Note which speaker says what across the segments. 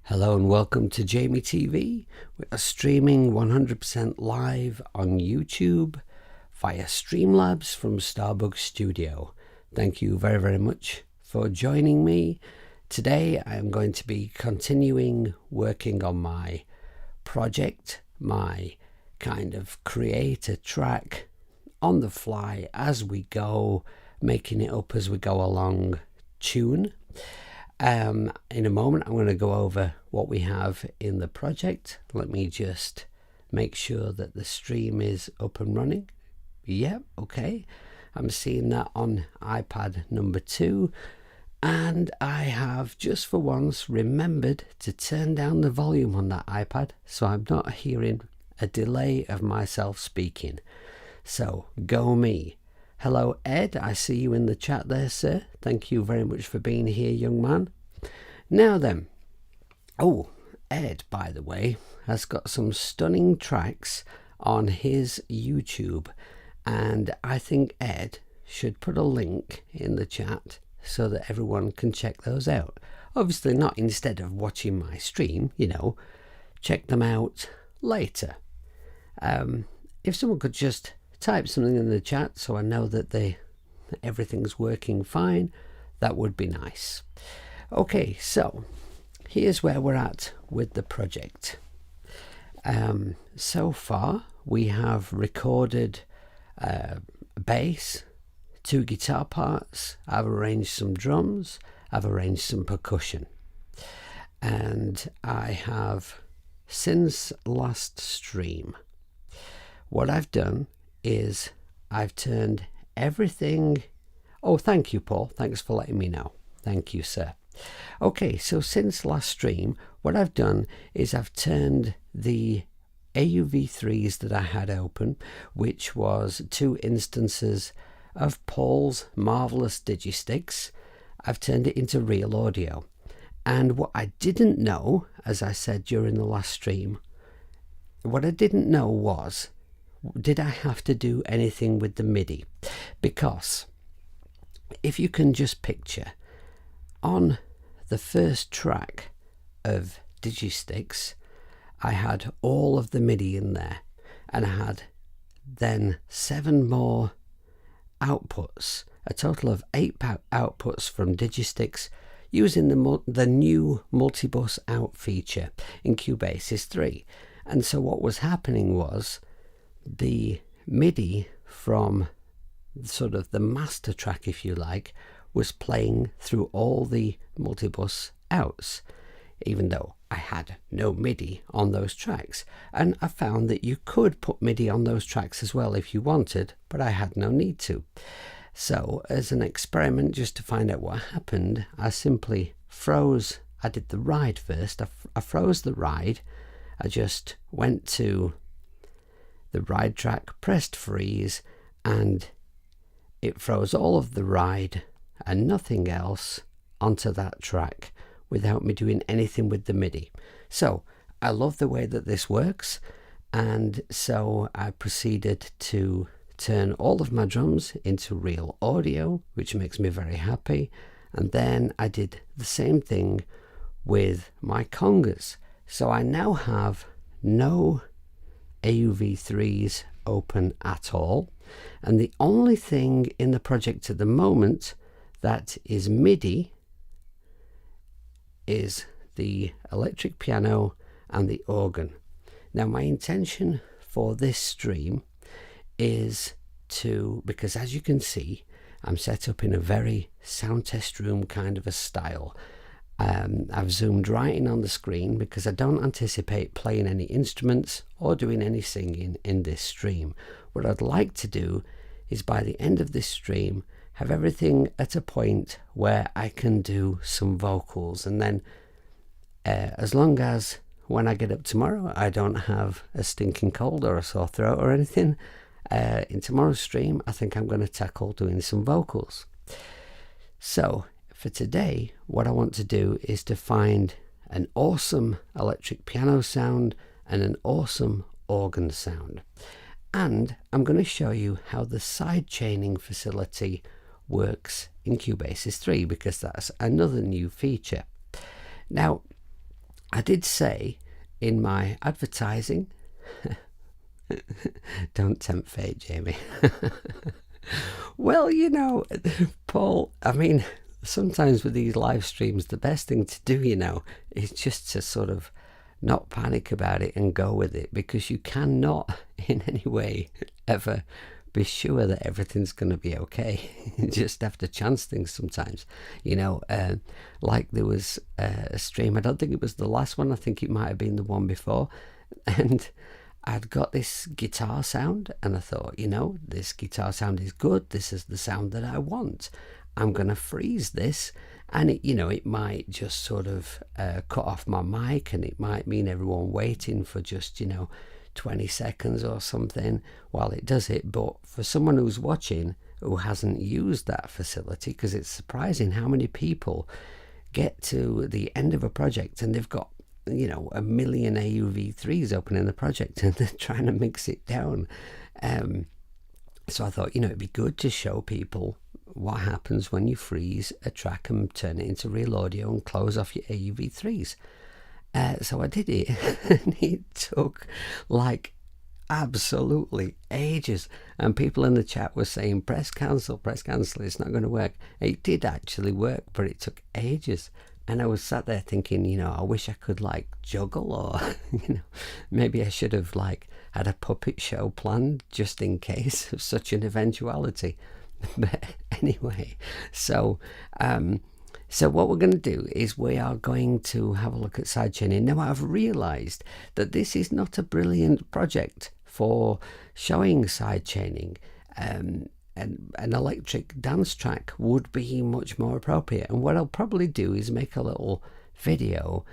Speaker 1: Hello and welcome to Jamie TV. We are streaming 100% live on YouTube via Streamlabs from Starbug Studio. Thank you very, very much for joining me. Today I am going to be continuing working on my project, my kind of create a track on the fly as we go, making it up as we go along tune. In a moment I'm going to go over what we have in the project. Let me just make sure that the stream is up and running. Yep, okay. I'm seeing that on iPad number 2, and I have just for once remembered to turn down the volume on that iPad so I'm not hearing a delay of myself speaking. So go me. Hello Ed, I see you in the chat there, sir. Thank you very much for being here, young man. Now then, Ed, by the way, has got some stunning tracks on his YouTube, and I think Ed should put a link in the chat so that everyone can check those out. Obviously not instead of watching my stream, you know, check them out later. If someone could just type something in the chat so I know that everything's working fine, that would be nice. Okay, so here's where we're at with the project. So far we have recorded bass, 2 guitar parts, I've arranged some drums, I've arranged some percussion, and I have, since last stream, what I've done is I've turned everything. Oh, thank you, Paul. Thanks for letting me know. Thank you, sir. Okay, so since last stream, what I've done is I've turned the AUV3s that I had open, which was 2 instances of Paul's marvelous Digisticks. I've turned it into real audio. And what I didn't know, as I said during the last stream, what I didn't know was, did I have to do anything with the MIDI? Because if you can just picture, on the first track of Digisticks, I had all of the MIDI in there, and I had then 7 more outputs, a total of 8 outputs from Digisticks using the new multibus out feature in Cubasis 3. And so what was happening was, the MIDI from sort of the master track, if you like, was playing through all the multibus outs, even though I had no MIDI on those tracks. And I found that you could put MIDI on those tracks as well if you wanted, but I had no need to. So as an experiment, just to find out what happened, I simply froze. I did the ride first. I froze the ride. I just went to the ride track, pressed freeze, and it froze all of the ride and nothing else onto that track without me doing anything with the MIDI. So I love the way that this works, and so I proceeded to turn all of my drums into real audio, which makes me very happy. And then I did the same thing with my congas. So I now have no AUV3s open at all, and the only thing in the project at the moment that is MIDI is the electric piano and the organ. Now my intention for this stream is to, because as you can see, I'm set up in a very sound test room kind of a style. I've zoomed right in on the screen because I don't anticipate playing any instruments or doing any singing in this stream. What I'd like to do is, by the end of this stream, have everything at a point where I can do some vocals, and then as long as when I get up tomorrow I don't have a stinking cold or a sore throat or anything, in tomorrow's stream I think I'm going to tackle doing some vocals. So for today, what I want to do is to find an awesome electric piano sound and an awesome organ sound. And I'm going to show you how the side chaining facility works in Cubasis 3, because that's another new feature. Now, I did say in my advertising, don't tempt fate, Jamie. Well, Paul, I mean, sometimes with these live streams, the best thing to do, is just to sort of not panic about it and go with it, because you cannot in any way ever be sure that everything's going to be okay. You just have to chance things sometimes. Like there was a stream, I don't think it was the last one, I think it might have been the one before, and I'd got this guitar sound, and I thought, this guitar sound is good, this is the sound that I want. I'm going to freeze this, and it might just sort of cut off my mic, and it might mean everyone waiting for just 20 seconds or something while it does it. But for someone who's watching who hasn't used that facility, because it's surprising how many people get to the end of a project and they've got a million AUV3s open in the project and they're trying to mix it down. So I thought, it'd be good to show people what happens when you freeze a track and turn it into real audio and close off your AUV3s. So I did it, and it took like absolutely ages. And people in the chat were saying, press cancel, it's not going to work. It did actually work, but it took ages. And I was sat there thinking, I wish I could like juggle, or, maybe I should have like had a puppet show planned just in case of such an eventuality. But anyway, so what we're going to do is we are going to have a look at sidechaining. Now, I've realized that this is not a brilliant project for showing sidechaining. An electric dance track would be much more appropriate. And what I'll probably do is make a little video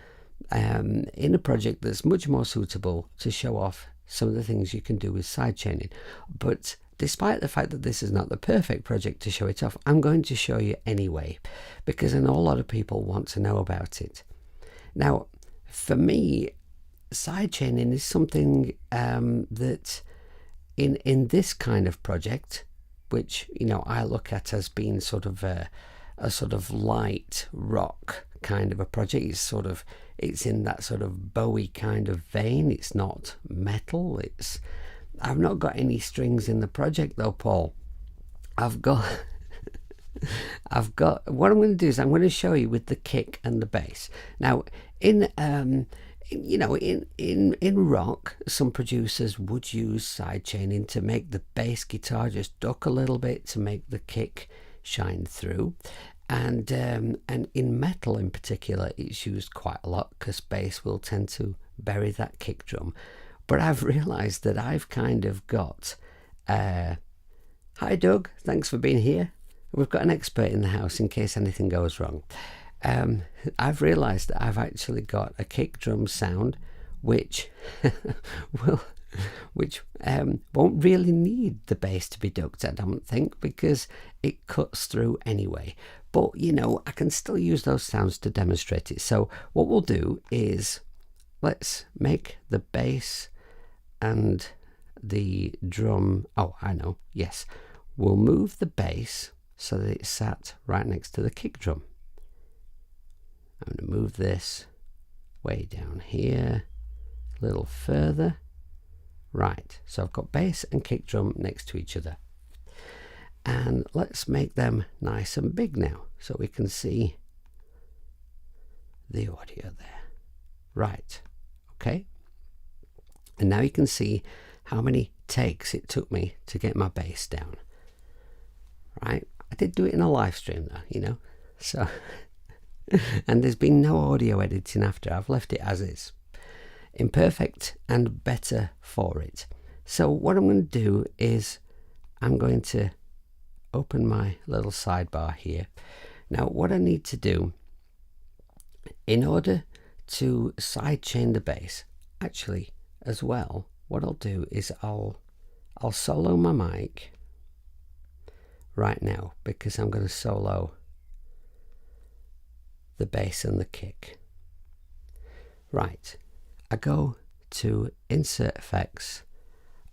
Speaker 1: in a project that's much more suitable to show off some of the things you can do with sidechaining. But despite the fact that this is not the perfect project to show it off, I'm going to show you anyway, because I know a lot of people want to know about it. Now, for me, sidechaining is something that in this kind of project, which I look at as being sort of a sort of light rock kind of a project. It's in that sort of Bowie kind of vein. It's not metal. I've not got any strings in the project though, Paul. I've got what I'm going to do is I'm going to show you with the kick and the bass. Now, in rock, some producers would use sidechaining to make the bass guitar just duck a little bit to make the kick shine through, and in metal in particular, it's used quite a lot because bass will tend to bury that kick drum. But I've realized that I've kind of got hi Doug, thanks for being here. We've got an expert in the house in case anything goes wrong. I've realized that I've actually got a kick drum sound which won't really need the bass to be ducked, I don't think, because it cuts through anyway. But I can still use those sounds to demonstrate it. So what we'll do is let's make the bass and the drum, yes, we'll move the bass so that it's sat right next to the kick drum. I'm going to move this way down here a little further. Right, so I've got bass and kick drum next to each other. And let's make them nice and big now so we can see the audio there. Right, okay. And now you can see how many takes it took me to get my bass down. Right, I did do it in a live stream though, so and there's been no audio editing after. I've left it as is, imperfect and better for it. So what I'm going to do is I'm going to open my little sidebar here. Now what I need to do in order to sidechain the bass, actually as well, what I'll do is I'll solo my mic right now, because I'm going to solo the bass and the kick. Right, I go to insert effects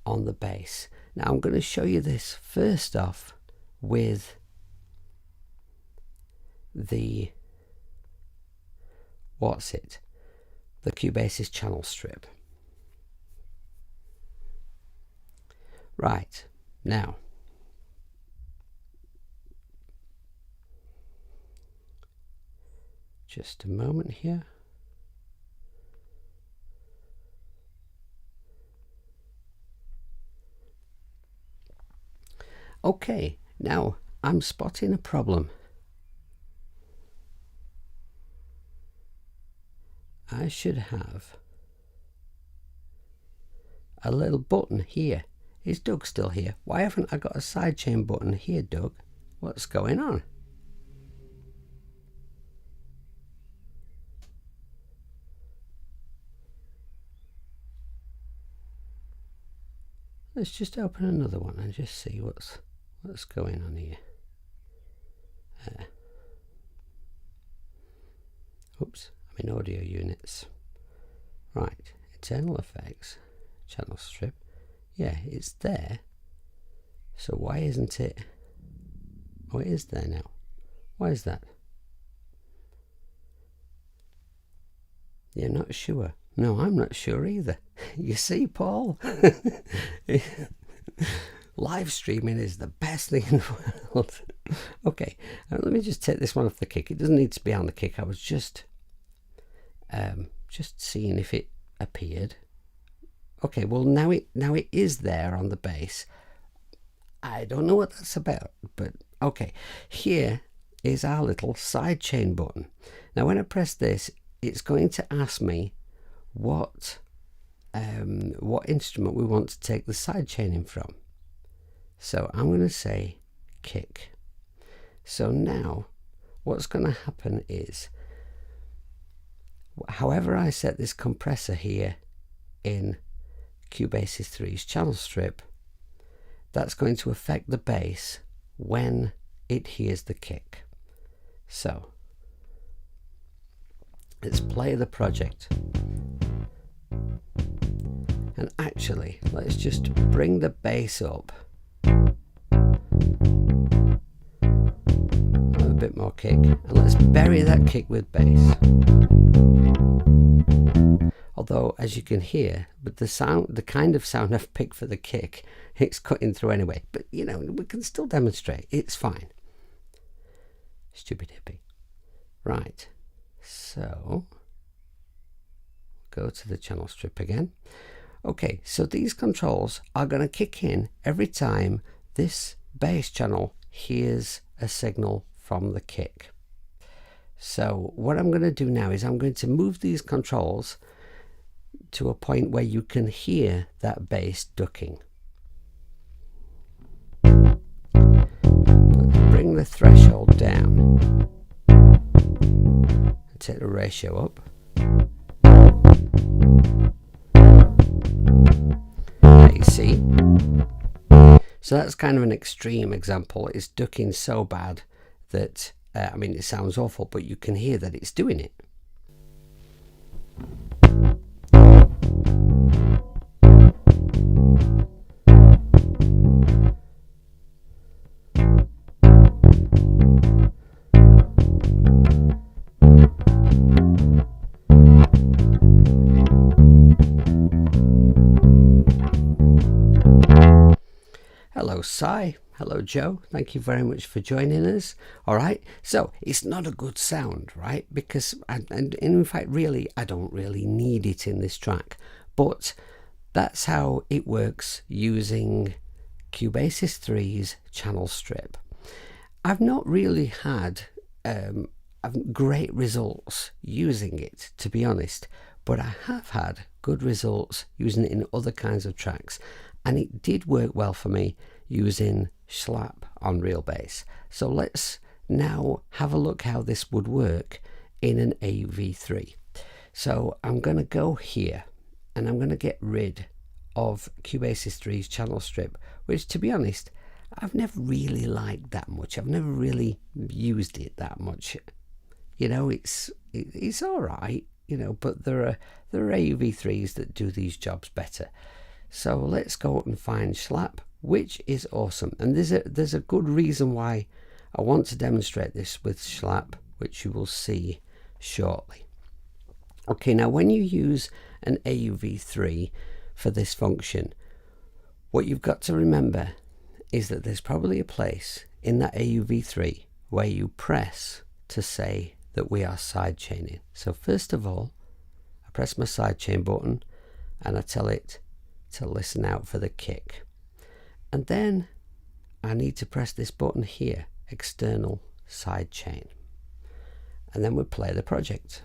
Speaker 1: on the bass. Now I'm going to show you this first off with the the Cubasis channel strip. Right, now just a moment here. Okay, now I'm spotting a problem. I should have a little button here. Is Doug still here? Why haven't I got a sidechain button here, Doug? What's going on? Let's just open another one and just see what's going on here. Oops, I'm in audio units. Right, internal effects, channel strip. Yeah, it's there. So why isn't it? Oh, it is there now. Why is that? You're not sure? No, I'm not sure either. You see, Paul? Live streaming is the best thing in the world. Okay, let me just take this one off the kick. It doesn't need to be on the kick. I was just seeing if it appeared. Okay, well now it is there on the bass. I don't know what that's about, but okay. Here is our little sidechain button. Now when I press this, it's going to ask me what instrument we want to take the sidechaining from. So I'm going to say kick. So now what's going to happen is, however I set this compressor here in Cubasis 3's channel strip, that's going to affect the bass when it hears the kick. So let's play the project. And actually, let's just bring the bass up. A bit more kick, and let's bury that kick with bass. Although, as you can hear, but the kind of sound I've picked for the kick, it's cutting through anyway. But you know, we can still demonstrate. It's fine. Stupid hippie. Right. So go to the channel strip again. Okay, so these controls are going to kick in every time this bass channel hears a signal from the kick. So what I'm going to do now is I'm going to move these controls to a point where you can hear that bass ducking. Bring the threshold down. Take the ratio up. There you see. So that's kind of an extreme example. It's ducking so bad that, I mean, it sounds awful, but you can hear that it's doing it. Hello, Cy. Hello, Joe. Thank you very much for joining us. All right. So it's not a good sound, right? Because, and in fact, really, I don't really need it in this track. But that's how it works using Cubasis 3's channel strip. I've not really had great results using it, to be honest. But I have had good results using it in other kinds of tracks. And it did work well for me using slap on real bass. So let's now have a look how this would work in an AV3. So I'm going to go here and I'm going to get rid of Cubasis 3's channel strip, which, to be honest, I've never really liked that much. I've never really used it that much. You know, it's all right, you know, but there are AV3s that do these jobs better. So let's go up and find slap, which is awesome. And there's a good reason why I want to demonstrate this with slap, which you will see shortly. Okay, now when you use an AUV3 for this function, what you've got to remember is that there's probably a place in that AUV3 where you press to say that we are sidechaining. So first of all, I press my sidechain button and I tell it to listen out for the kick. And then I need to press this button here, external sidechain. And then we play the project.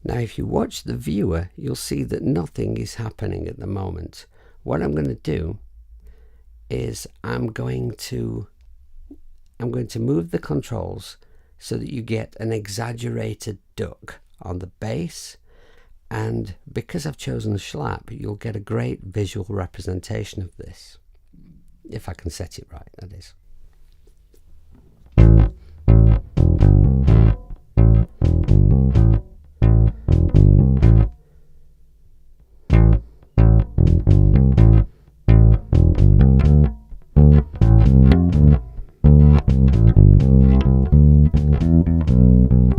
Speaker 1: Now if you watch the viewer, you'll see that nothing is happening at the moment. What I'm going to do is I'm going to move the controls so that you get an exaggerated duck on the bass, and because I've chosen Schlap, you'll get a great visual representation of this, if I can set it right, that is.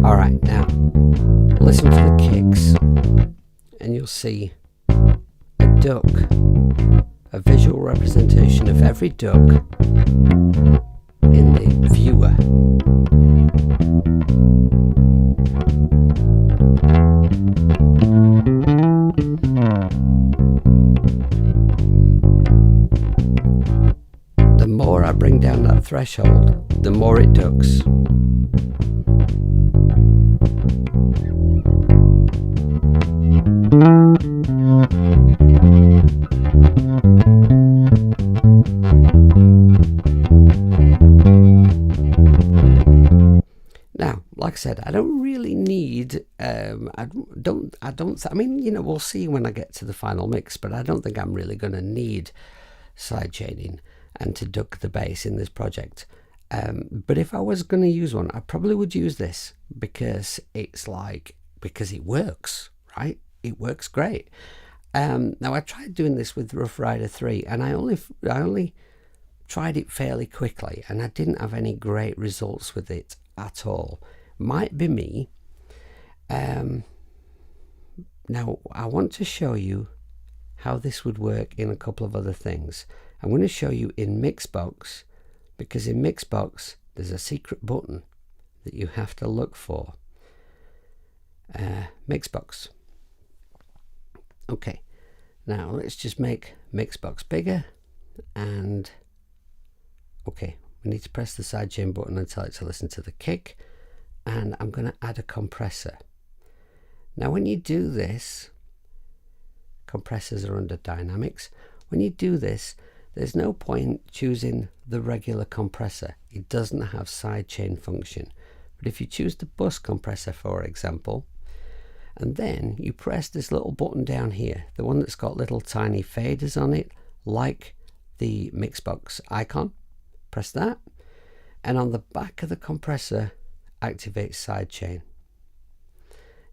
Speaker 1: Alright, now listen for the kicks and you'll see a duck, a visual representation of every duck in the viewer. The more I bring down that threshold, the more it ducks. Now, like I said, I don't really need, I mean, you know, we'll see when I get to the final mix, but I don't think I'm really going to need sidechaining and to duck the bass in this project. But if I was going to use one, I probably would use this because because it works, right? It works great. Now I tried doing this with Rough Rider 3 and I only tried it fairly quickly and I didn't have any great results with it at all. Might be me. Now I want to show you how this would work in a couple of other things. I'm going to show you in Mixbox, because in Mixbox there's a secret button that you have to look for. Mixbox. Okay, now let's just make Mixbox bigger, and okay, we need to press the sidechain button and tell it to listen to the kick, and I'm going to add a compressor. Now when you do this, compressors are under dynamics. When you do this, there's no point choosing the regular compressor. It doesn't have sidechain function. But if you choose the bus compressor, for example, and then you press this little button down here, the one that's got little tiny faders on it, like the Mixbox icon, press that, and on the back of the compressor, activate sidechain.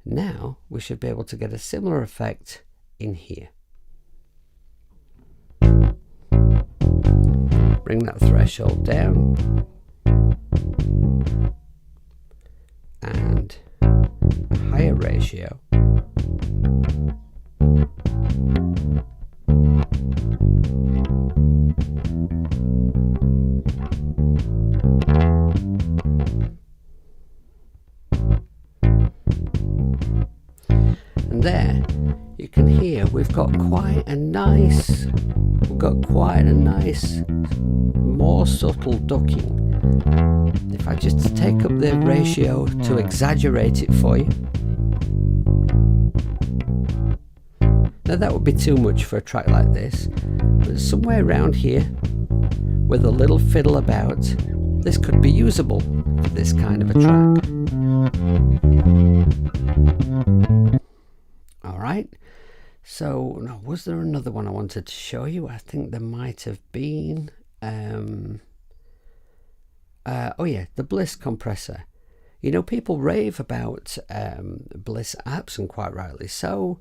Speaker 1: Now we should be able to get a similar effect in here. Bring that threshold down and a higher ratio. And there you can hear we've got quite a nice more subtle ducking. If I just take up the ratio to exaggerate it for you. Now that would be too much for a track like this, but somewhere around here with a little fiddle about, this could be usable for this kind of a track. Alright, so now was there another one I wanted to show you? I think there might have been. Oh yeah, the Bliss compressor. You know, people rave about Bliss apps, and quite rightly so.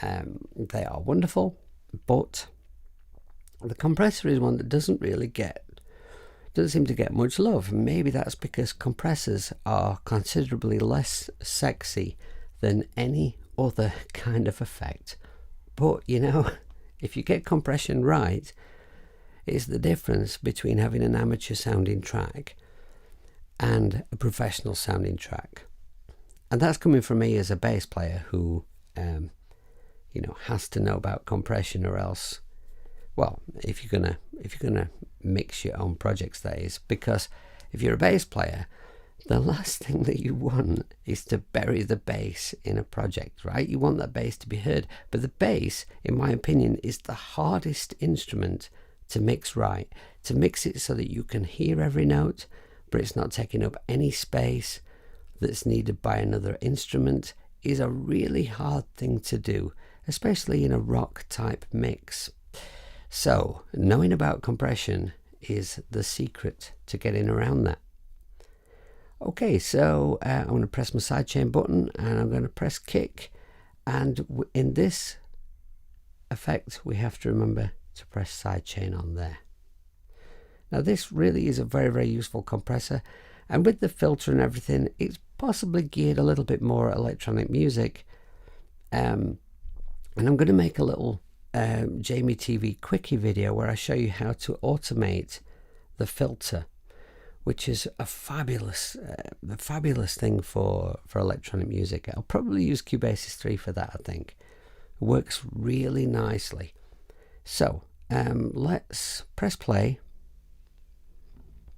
Speaker 1: They are wonderful, but the compressor is one that doesn't really get doesn't seem to get much love. Maybe that's because compressors are considerably less sexy than any other kind of effect. But you know, if you get compression right, it's the difference between having an amateur sounding track and a professional sounding track. And that's coming from me as a bass player who you know, has to know about compression, or else, well, if you're gonna mix your own projects, that is, because if you're a bass player, the last thing that you want is to bury the bass in a project, right? You want that bass to be heard, but the bass, in my opinion, is the hardest instrument to mix right, to mix it so that you can hear every note, but it's not taking up any space that's needed by another instrument, is a really hard thing to do, especially in a rock type mix. So knowing about compression is the secret to getting around that. Okay, so I'm going to press my sidechain button and I'm going to press kick, and in this effect we have to remember to press sidechain on there. Now this really is a very, very useful compressor, and with the filter and everything, it's possibly geared a little bit more electronic music. And I'm going to make a little Jamie TV quickie video where I show you how to automate the filter, which is a fabulous thing for electronic music. I'll probably use Cubasis 3 for that, I think. It works really nicely. So let's press play.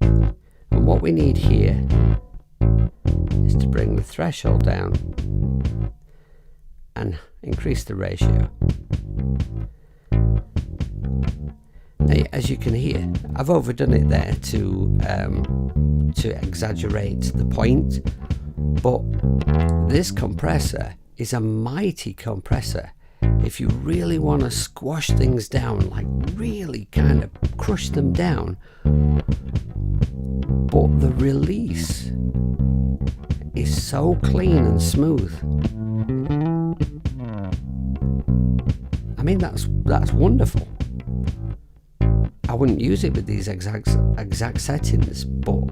Speaker 1: And what we need here is to bring the threshold down and increase the ratio. Now, as you can hear, I've overdone it there to exaggerate the point, but this compressor is a mighty compressor. If you really want to squash things down, like really kind of crush them down, but the release is so clean and smooth. I mean, that's wonderful. I wouldn't use it with these exact settings, but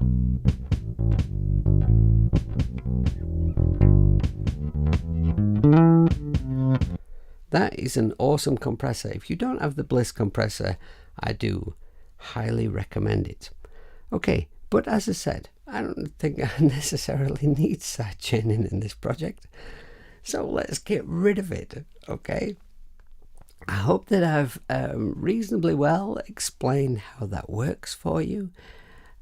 Speaker 1: that is an awesome compressor. If you don't have the Bliss compressor, I do highly recommend it. Okay, but as I said, I don't think I necessarily need sidechaining in this project, so let's get rid of it, okay? I hope that I've reasonably well explained how that works for you.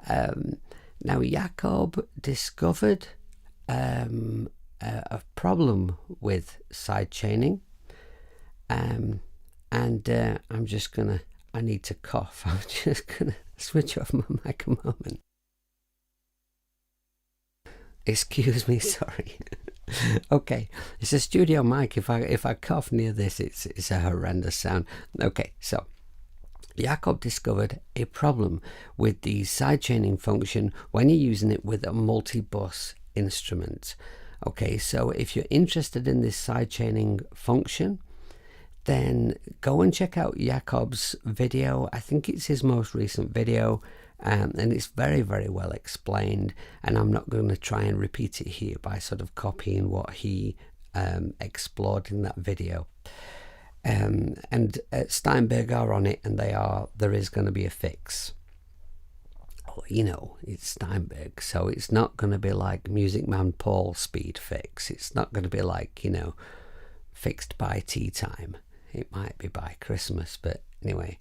Speaker 1: Now, Jakob discovered a problem with sidechaining, and I'm just gonna, I need to cough. I'm just gonna switch off my mic a moment. Excuse me, sorry. Okay, it's a studio mic. If I cough near this, it's a horrendous sound. Okay, so Jakob discovered a problem with the sidechaining function when you're using it with a multi-bus instrument. Okay, so if you're interested in this sidechaining function, then go and check out Jakob's video. I think it's his most recent video, and it's very, very well explained, and I'm not going to try and repeat it here by sort of copying what he explored in that video. And Steinberg are on it, and there is going to be a fix. You know, it's Steinberg, so it's not going to be like Music Man Paul speed fix. It's not going to be like, you know, fixed by tea time. It might be by Christmas, but anyway,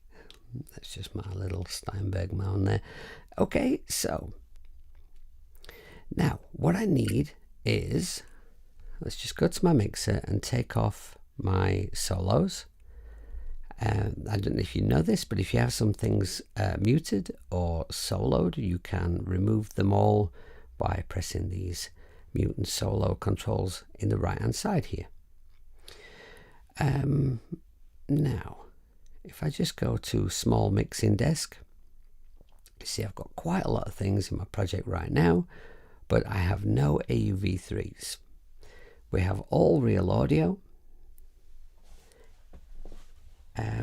Speaker 1: that's just my little Steinberg mound there. Okay, so now what I need is, let's just go to my mixer and take off my solos. I don't know if you know this, but if you have some things muted or soloed, you can remove them all by pressing these mute and solo controls in the right hand side here. Now, if I just go to small mixing desk, you see I've got quite a lot of things in my project right now, but I have no AUV3s. We have all real audio.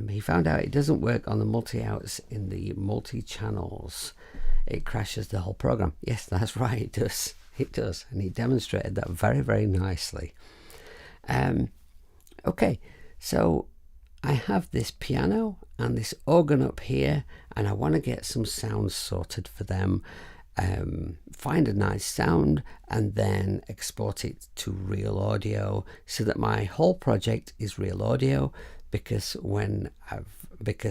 Speaker 1: He found out it doesn't work on the multi-outs in the multi-channels. it crashes the whole program. Yes, that's right, it does. It does, and he demonstrated that very, very nicely. Okay, so I have this piano and this organ up here, and I want to get some sounds sorted for them. Find a nice sound and then export it to real audio, so that my whole project is real audio, because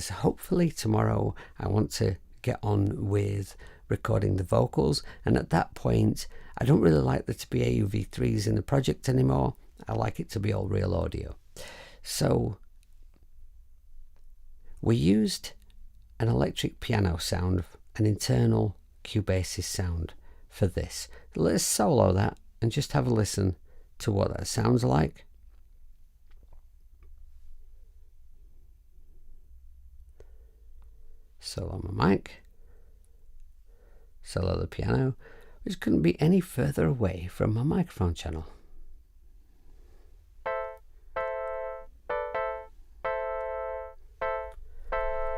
Speaker 1: hopefully tomorrow I want to get on with recording the vocals, and at that point I don't really like there to be AUV3s in the project anymore. I like it to be all real audio. So we used an electric piano sound, an internal Cubase sound for this. Let's solo that and just have a listen to what that sounds like. Solo my mic, solo the piano, which couldn't be any further away from my microphone channel.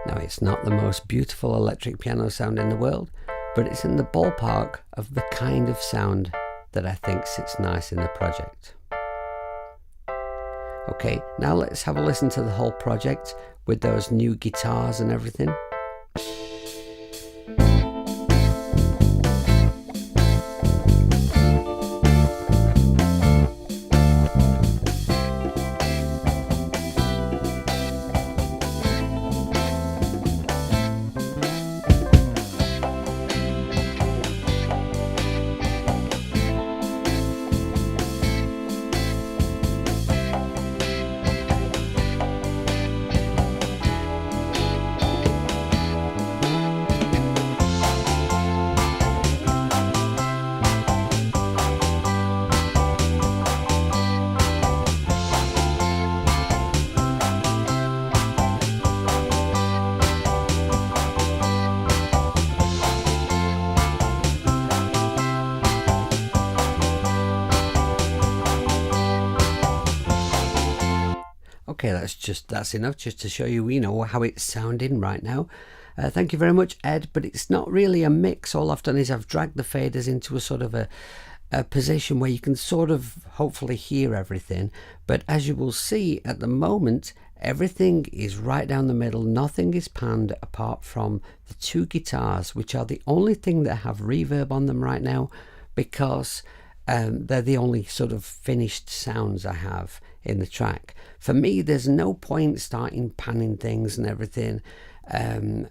Speaker 1: Now, it's not the most beautiful electric piano sound in the world, but it's in the ballpark of the kind of sound that I think sits nice in the project. Okay, now let's have a listen to the whole project with those new guitars and everything. Okay, that's enough just to show you, how it's sounding right now. Thank you very much, Ed, but it's not really a mix. All I've done is I've dragged the faders into a sort of a position where you can sort of hopefully hear everything. But as you will see at the moment, everything is right down the middle. Nothing is panned apart from the two guitars, which are the only thing that have reverb on them right now, because they're the only sort of finished sounds I have in the track. For me, there's no point starting panning things and everything,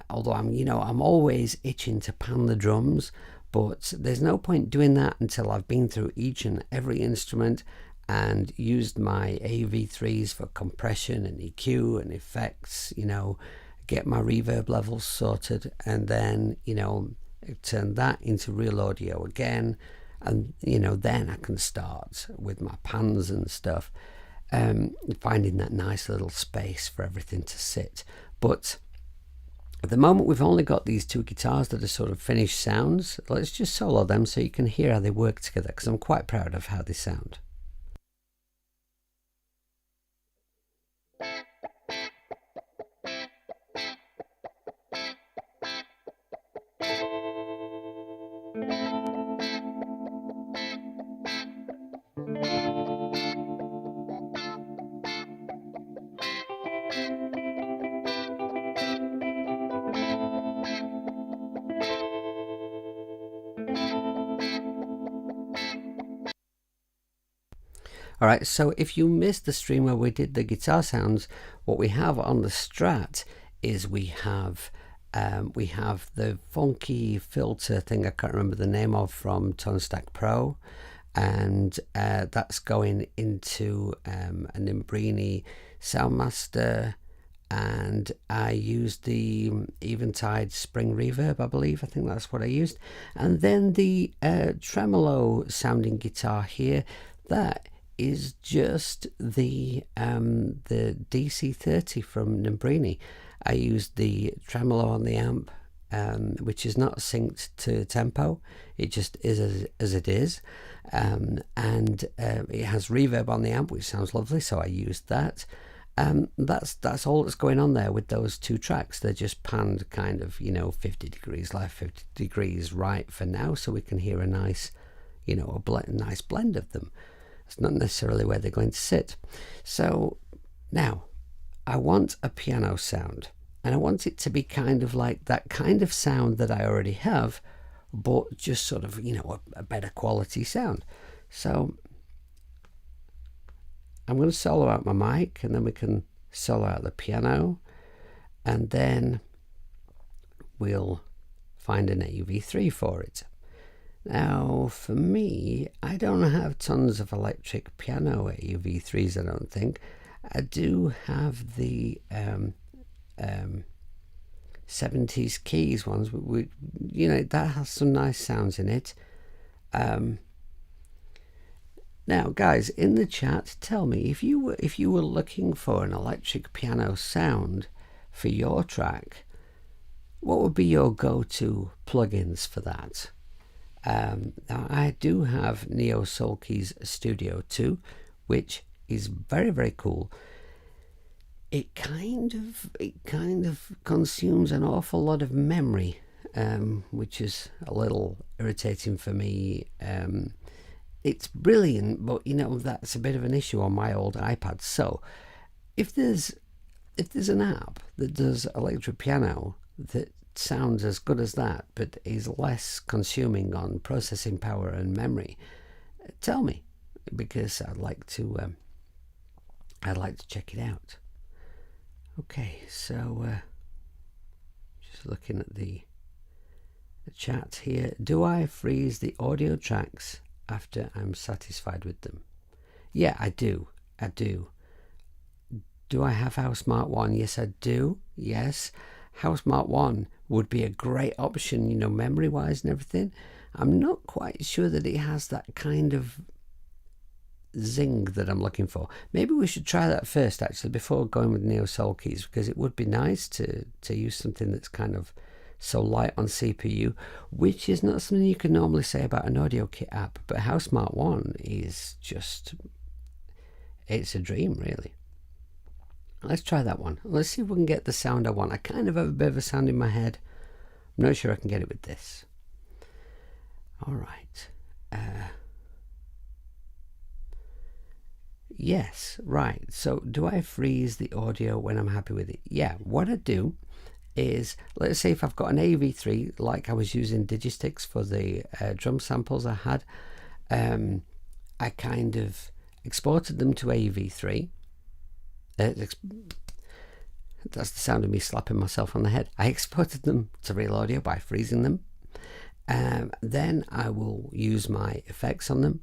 Speaker 1: although I'm always itching to pan the drums, but there's no point doing that until I've been through each and every instrument and used my AV3s for compression and EQ and effects, get my reverb levels sorted, and then turn that into real audio again, and then I can start with my pans and stuff, finding that nice little space for everything to sit. But at the moment we've only got these two guitars that are sort of finished sounds. Let's just solo them so you can hear how they work together, because I'm quite proud of how they sound. Alright, so if you missed the stream where we did the guitar sounds, what we have on the Strat is we have the funky filter thing I can't remember the name of from ToneStack Pro, and that's going into an Nimbrini Soundmaster, and I used the Eventide Spring Reverb, I think that's what I used, and then the tremolo sounding guitar here, that is just the DC30 from Nimbrini. I used the tremolo on the amp, which is not synced to tempo, it just is as it is, and it has reverb on the amp, which sounds lovely, so I used that. That's all that's going on there with those two tracks. They're just panned kind of, 50 degrees left, 50 degrees right for now, so we can hear a nice, a nice blend of them. It's not necessarily where they're going to sit. So now I want a piano sound, and I want it to be kind of like that kind of sound that I already have, but just sort of, a better quality sound. So I'm going to solo out my mic, and then we can solo out the piano, and then we'll find an AV3 for it. Now, for me, I don't have tons of electric piano AV3s, I don't think. I do have the 70s keys ones. That has some nice sounds in it. Now, guys, in the chat, tell me if you were looking for an electric piano sound for your track, what would be your go-to plugins for that? Now, I do have Neo Soul Keys Studio 2, which is very, very cool. It kind of consumes an awful lot of memory, which is a little irritating for me. It's brilliant, but that's a bit of an issue on my old iPad. So if there's an app that does electric piano that sounds as good as that but is less consuming on processing power and memory, tell me, because I'd like to check it out. Okay, so just looking at the chat here. Do I freeze the audio tracks after I'm satisfied with them? Yeah, I do. Do I have HouseSmart 1? Yes, I do. Yes. HouseSmart 1 would be a great option, memory-wise and everything. I'm not quite sure that it has that kind of zing that I'm looking for. Maybe we should try that first, actually, before going with Neo Soul Keys, because it would be nice to use something that's kind of so light on CPU, which is not something you can normally say about an audio kit app. But HouseSmart 1 is just, it's a dream, really. Let's try that one. Let's see if we can get the sound I want. I kind of have a bit of a sound in my head. I'm not sure I can get it with this. All right. Yes, right. So do I freeze the audio when I'm happy with it? Yeah, what I do is, let's say if I've got an AV3, like I was using Digisticks for the drum samples I had, I kind of exported them to AV3. That's the sound of me slapping myself on the head. I exported them to real audio by freezing them. Then I will use my effects on them,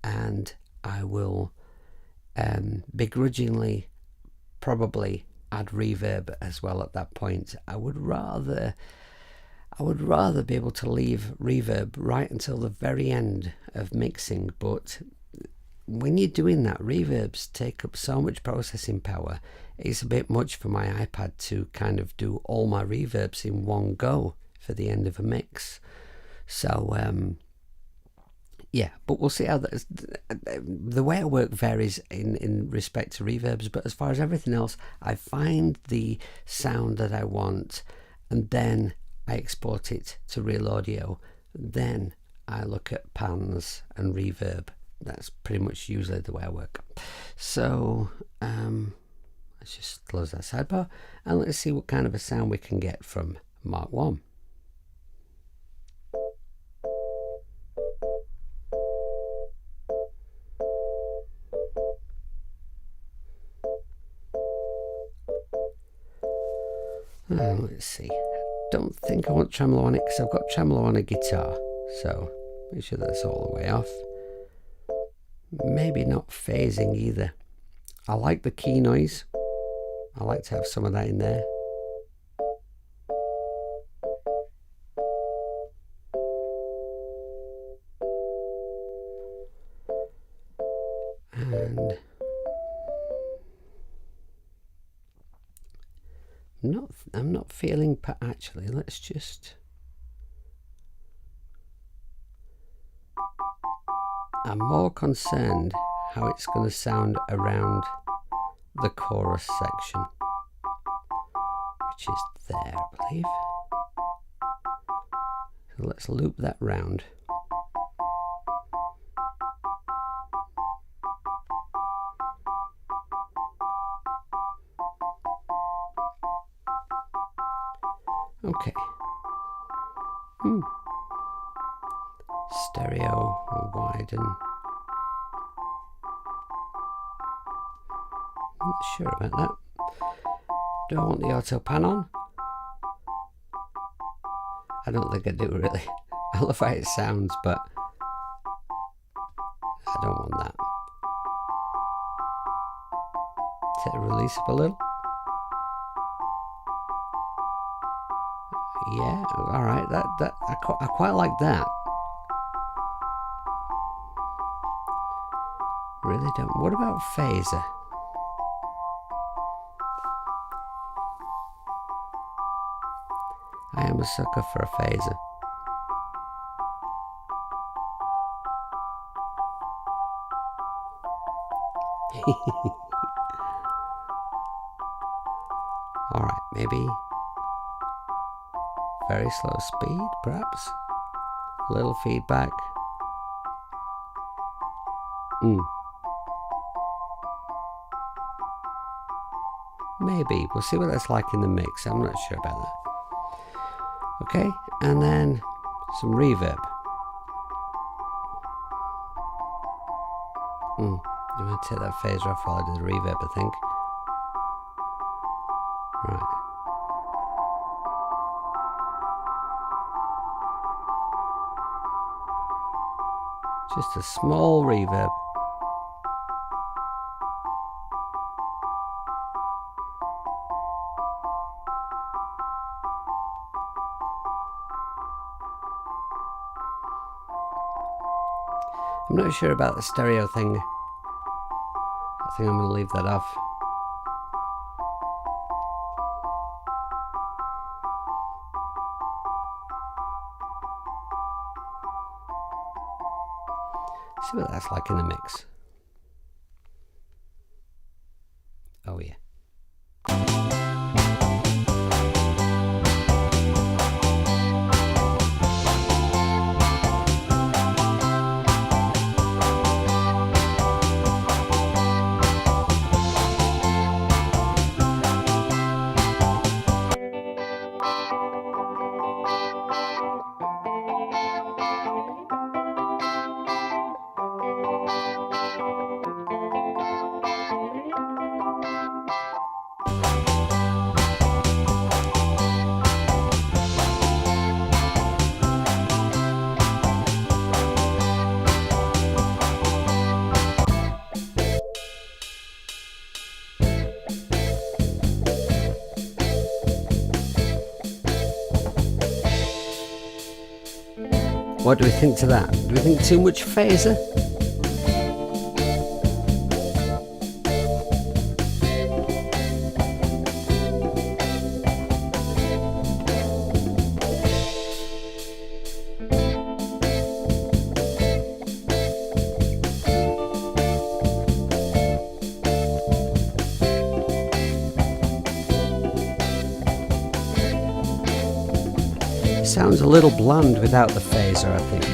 Speaker 1: and I will begrudgingly probably add reverb as well at that point. I would rather be able to leave reverb right until the very end of mixing, but when you're doing that, reverbs take up so much processing power. It's a bit much for my iPad to kind of do all my reverbs in one go for the end of a mix. So yeah, but we'll see how the way I work varies in respect to reverbs, but as far as everything else, I find the sound that I want, and then I export it to real audio. Then I look at pans and reverb. That's pretty much usually the way I work. So let's just close that sidebar, and let's see what kind of a sound we can get from Mark 1. Let's see. Don't think I want tremolo on it because I've got tremolo on a guitar, so make sure that's all the way off. Maybe not phasing either. I like the key noise. I like to have some of that in there. And I'm not feeling actually. Let's just. I'm more concerned how it's going to sound around the chorus section, which is there, I believe. So let's loop that round. Okay. Stereo or widen. I'm not sure about that. Do I want the auto pan on? I don't think I do really. I love how it sounds, but I don't want that. Take the release up a little. Yeah, alright, I quite like that. Really don't. What about phaser? I am a sucker for a phaser. Alright, maybe very slow speed, perhaps. A little feedback. Maybe. We'll see what that's like in the mix. I'm not sure about that. Okay, and then some reverb. I'm going to take that phaser off while I do the reverb, I think. Right. Just a small reverb. I'm not sure about the stereo thing. I think I'm going to leave that off. See what that's like in the mix. Oh yeah. What do we think to that? Do we think too much phaser? Sounds a little bland without the phaser, I think.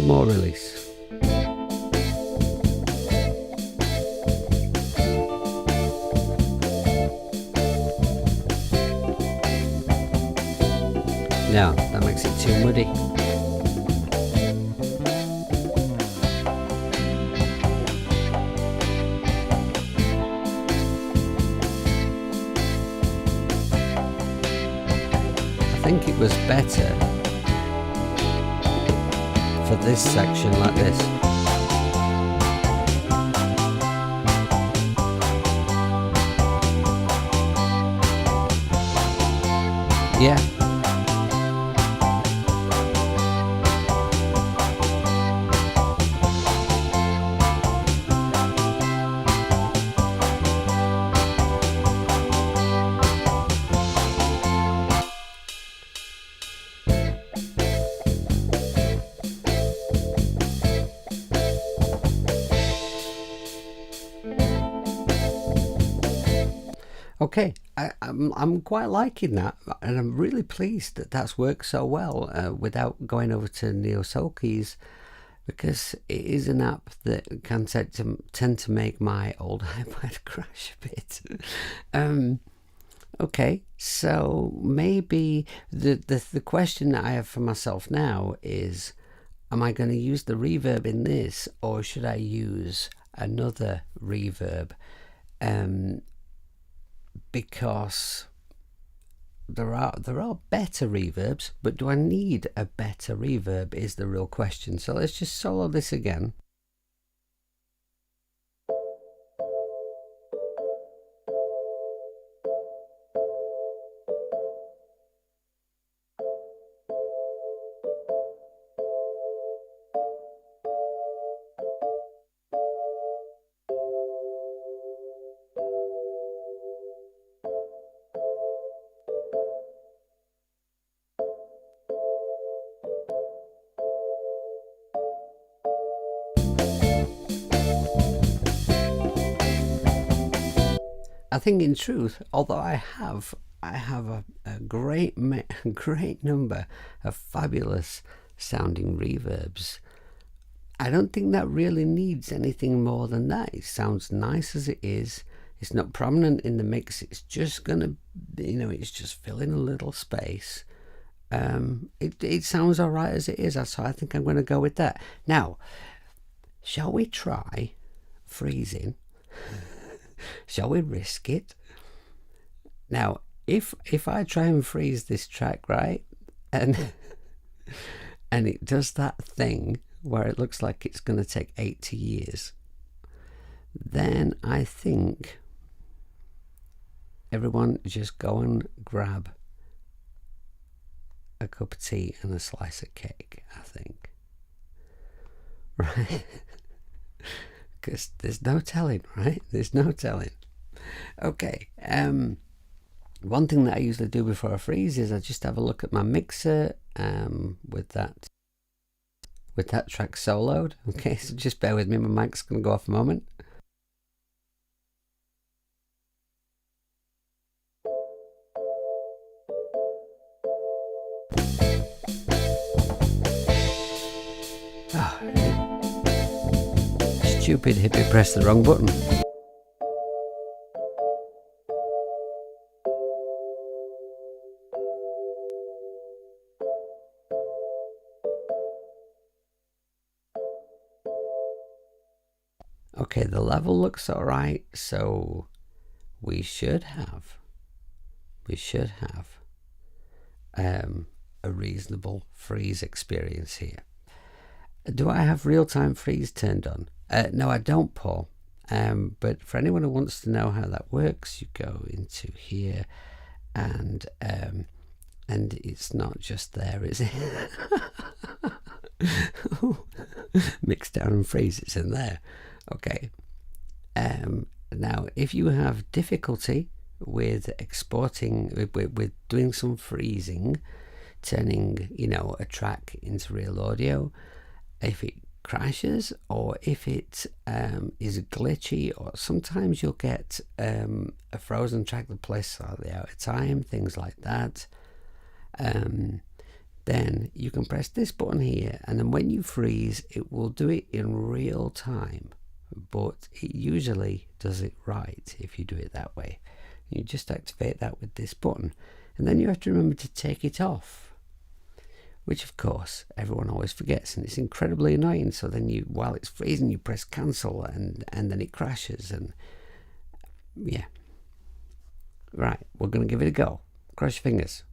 Speaker 1: More release. No, that makes it too muddy. I think it was better for this section like this. Yeah. Okay, I'm quite liking that, and I'm really pleased that that's worked so well without going over to Neo Soul Keys, because it is an app that can tend to make my old iPad crash a bit. Okay, so maybe the question that I have for myself now is, am I going to use the reverb in this, or should I use another reverb? Because there are better reverbs, but do I need a better reverb is the real question. So let's just solo this again. I think in truth, although I have a great number of fabulous sounding reverbs, I don't think that really needs anything more than that. It sounds nice as it is. It's not prominent in the mix. It's just gonna, it's just filling a little space. It sounds all right as it is. So I think I'm going to go with that. Now, shall we try freezing? Shall we risk it? Now, if I try and freeze this track, right, and it does that thing where it looks like it's going to take 80 years, then I think everyone just go and grab a cup of tea and a slice of cake, I think. Right? Because there's no telling, right? There's no telling. Okay, one thing that I usually do before I freeze is I just have a look at my mixer with that track soloed. Okay, so just bear with me, my mic's going to go off a moment. Stupid hippie pressed the wrong button. Okay, the level looks alright, so we should have a reasonable freeze experience here. Do I have real-time freeze turned on? No, I don't, Paul. But for anyone who wants to know how that works, you go into here, and it's not just there, is it? Mix down and freeze, it's in there. Okay. Now, if you have difficulty with exporting, with doing some freezing, turning, a track into real audio, if it crashes or if it is glitchy, or sometimes you'll get a frozen track that plays slightly out of time, things like that, then you can press this button here, and then when you freeze, it will do it in real time, but it usually does it right if you do it that way. You just activate that with this button, and then you have to remember to take it off which of course everyone always forgets, and it's incredibly annoying. So then while it's freezing, you press cancel, and then it crashes, and yeah. Right, we're going to give it a go. Cross your fingers.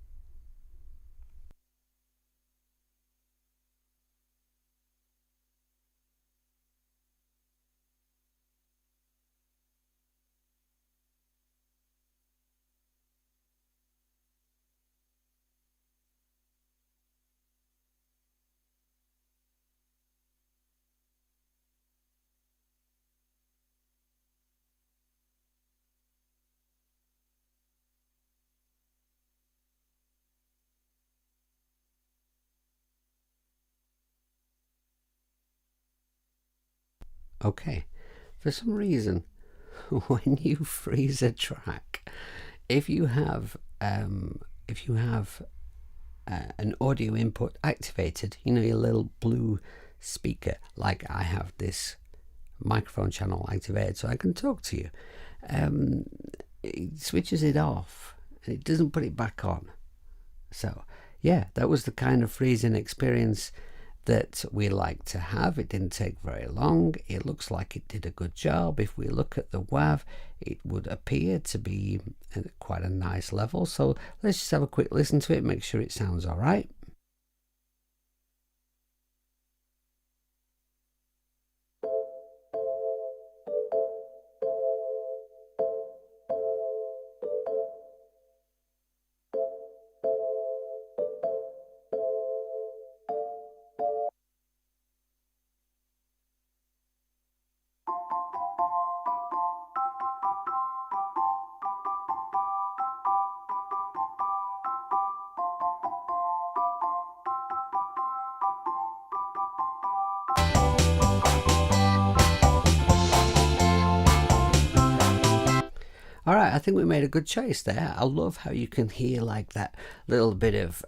Speaker 1: Okay, for some reason, when you freeze a track, if you have an audio input activated, your little blue speaker, like I have this microphone channel activated so I can talk to you, it switches it off and it doesn't put it back on. So yeah, that was the kind of freezing experience that we like to have. It didn't take very long. It looks like it did a good job. If we look at the WAV, it would appear to be at quite a nice level. So let's just have a quick listen to it, make sure it sounds all right. All right, I think we made a good choice there. I love how you can hear like that little bit of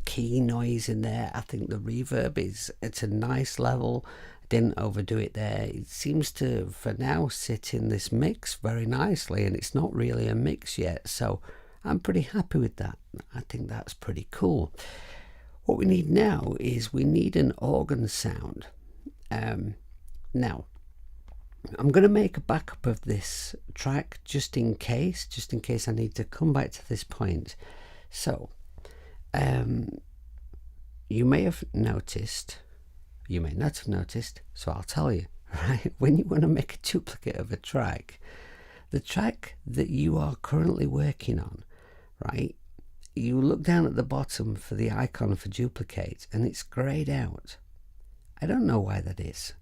Speaker 1: key noise in there. I think the reverb it's a nice level. Didn't overdo it there. It seems to, for now, sit in this mix very nicely, and it's not really a mix yet, so I'm pretty happy with that. I think that's pretty cool. What we need now is we need an organ sound. Now, I'm going to make a backup of this track just in case I need to come back to this point. So, you may have noticed, you may not have noticed, so I'll tell you, right? When you want to make a duplicate of a track, the track that you are currently working on, right? You look down at the bottom for the icon for duplicate and it's grayed out. I don't know why that is,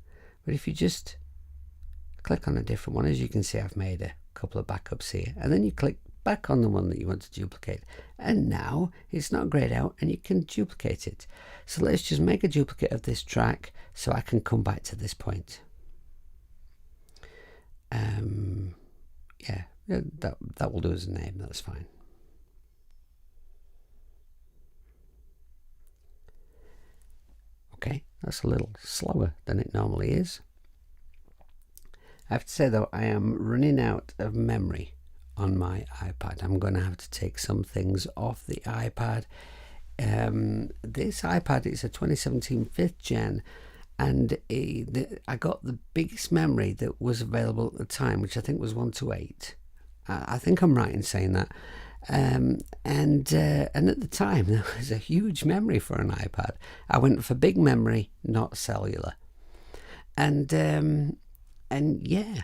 Speaker 1: but if you just click on a different one, as you can see I've made a couple of backups here, and then you click back on the one that you want to duplicate, and now it's not grayed out and you can duplicate it. So let's just make a duplicate of this track so I can come back to this point. Yeah, that will do as a name, that's fine. Okay, that's a little slower than it normally is. I have to say though, I am running out of memory on my iPad. I'm going to have to take some things off the iPad. This iPad is a 2017 5th gen, and I got the biggest memory that was available at the time, which I think was 128. I think I'm right in saying that. And at the time there was a huge memory for an iPad. I went for big memory, not cellular, and yeah,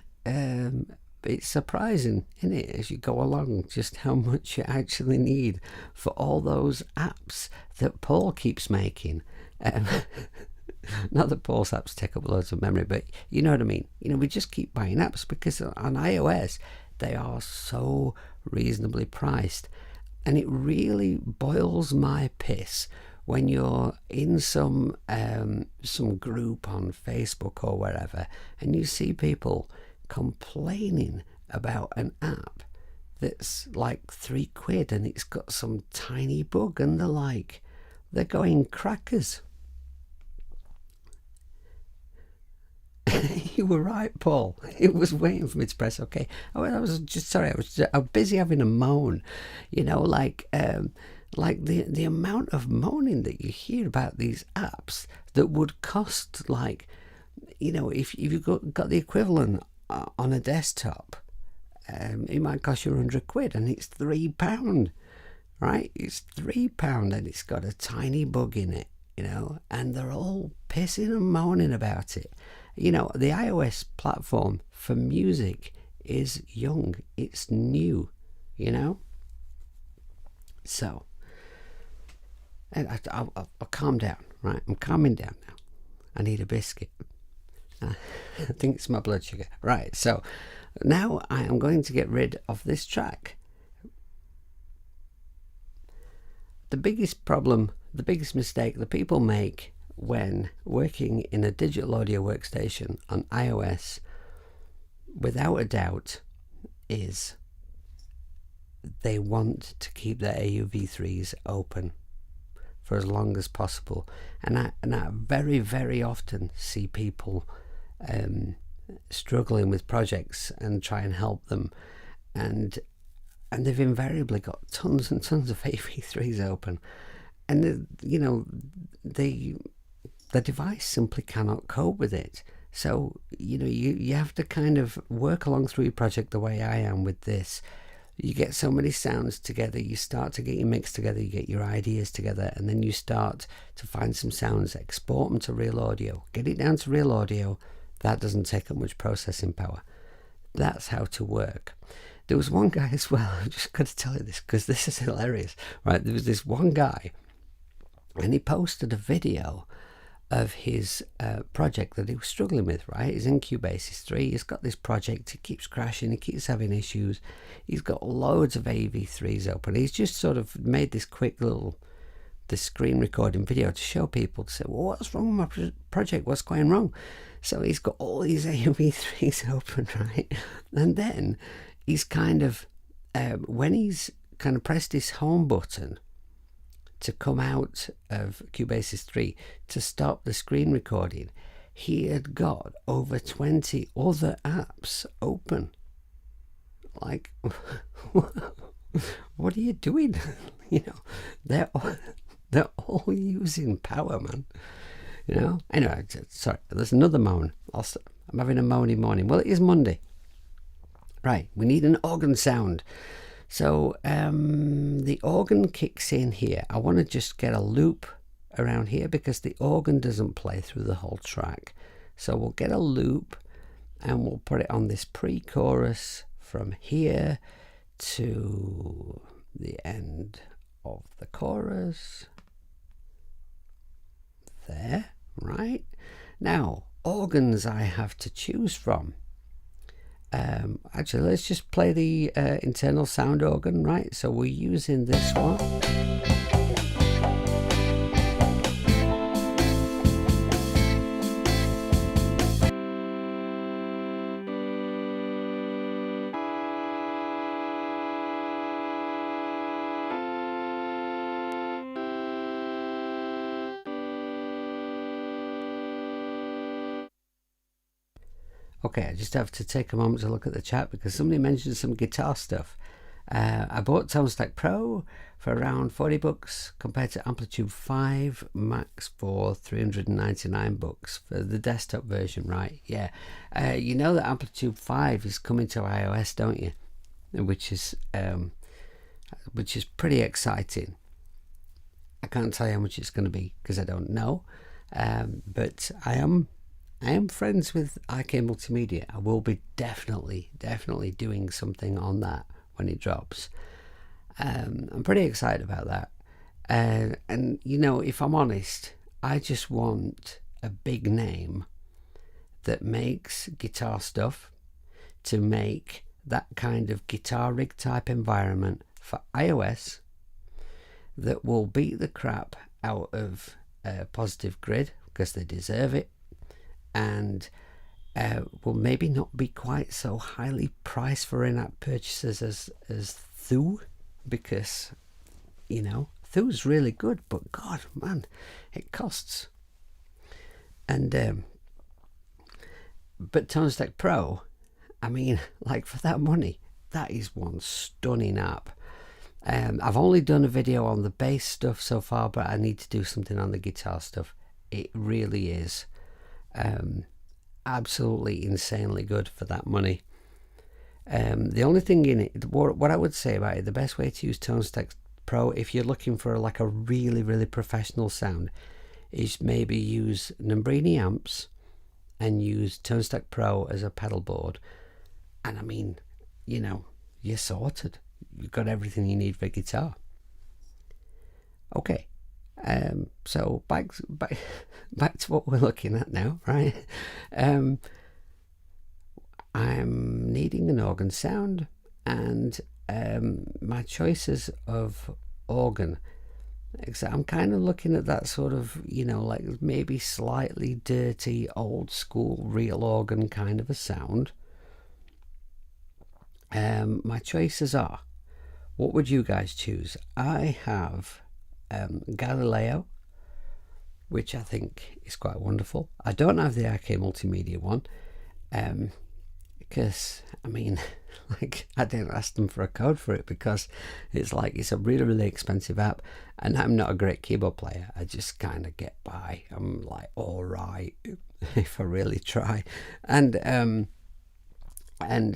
Speaker 1: it's surprising, isn't it, as you go along, just how much you actually need for all those apps that Paul keeps making. Not that Paul's apps take up loads of memory, but you know what I mean. We just keep buying apps because on iOS they are so reasonably priced, and it really boils my piss when you're in some group on Facebook or wherever, and you see people complaining about an app that's like £3 and it's got some tiny bug, and they're going crackers. You were right, Paul. It was waiting for me to press OK. I was just sorry. I was busy having a moan, Like the amount of moaning that you hear about these apps that would cost, like, if you've got the equivalent on a desktop, it might cost you £100 and it's £3, right? It's £3 and it's got a tiny bug in it, and they're all pissing and moaning about it. The iOS platform for music is young, it's new, So, I'll calm down, right? I'm calming down now. I need a biscuit. I think it's my blood sugar. Right, so now I am going to get rid of this track. The biggest problem, the biggest mistake that people make when working in a digital audio workstation on iOS, without a doubt, is they want to keep their AUV3s open for as long as possible. And I very, very often see people struggling with projects and try and help them, and they've invariably got tons and tons of AV3s open, and the device simply cannot cope with it. So you have to kind of work along through your project the way I am with this. You get so many sounds together, you start to get your mix together, you get your ideas together, and then you start to find some sounds, export them to real audio, get it down to real audio. That doesn't take up much processing power. That's how to work. There was one guy as well, I'm just going to tell you this because this is hilarious, right? There was this one guy, and he posted a video of his project that he was struggling with, right? He's in Cubasis 3, he's got this project, he keeps crashing, he keeps having issues, he's got loads of AV3s open. He's just sort of made this quick little screen recording video to show people, to say, well, what's wrong with my project, what's going wrong? So he's got all these AV3s open, right? And then he's kind of, when he's kind of pressed his home button to come out of Cubasis 3 to stop the screen recording, he had got over 20 other apps open. Like, what are you doing? They're all using power, man. Anyway, sorry, there's another moan. I'm having a moany morning. Well, it is Monday. Right, we need an organ sound. So the organ kicks in here. I want to just get a loop around here because the organ doesn't play through the whole track. So we'll get a loop and we'll put it on this pre-chorus from here to the end of the chorus. There, right? Now, organs I have to choose from. Actually, let's just play the internal sound organ, right? So we're using this one. Okay, I just have to take a moment to look at the chat because somebody mentioned some guitar stuff. I bought Tone Stack Pro for around $40 compared to Amplitude 5 Max for $399 for the desktop version, right? Yeah. You know that Amplitude 5 is coming to iOS, don't you? Which is pretty exciting. I can't tell you how much it's going to be because I don't know. But I am friends with IK Multimedia. I will be definitely doing something on that when it drops. I'm pretty excited about that. And if I'm honest, I just want a big name that makes guitar stuff to make that kind of guitar rig type environment for iOS that will beat the crap out of Positive Grid because they deserve it, and will maybe not be quite so highly priced for in-app purchases as Thu, because Thu's really good, but God, man, it costs. And but Tone Stack Pro, I mean, like, for that money, that is one stunning app. I've only done a video on the bass stuff so far, but I need to do something on the guitar stuff. It really is absolutely insanely good for that money. The only thing in it, what I would say about it, the best way to use ToneStack Pro if you're looking for like a really professional sound, is maybe use Numbrini amps and use ToneStack Pro as a pedal board, and I mean, you know, you're sorted. You've got everything you need for guitar. Okay, so back to what we're looking at now, right? I'm needing an organ sound, and my choices of organ, I'm kind of looking at that sort of, you know, like maybe slightly dirty, old school real organ kind of a sound. My choices are, what would you guys choose? I have Galileo, which I think is quite wonderful. I don't have the RK Multimedia one, because I mean, like, I didn't ask them for a code for it, because it's like, it's a really expensive app, and I'm not a great keyboard player. I just kind of get by. I'm like, all right, if I really try, and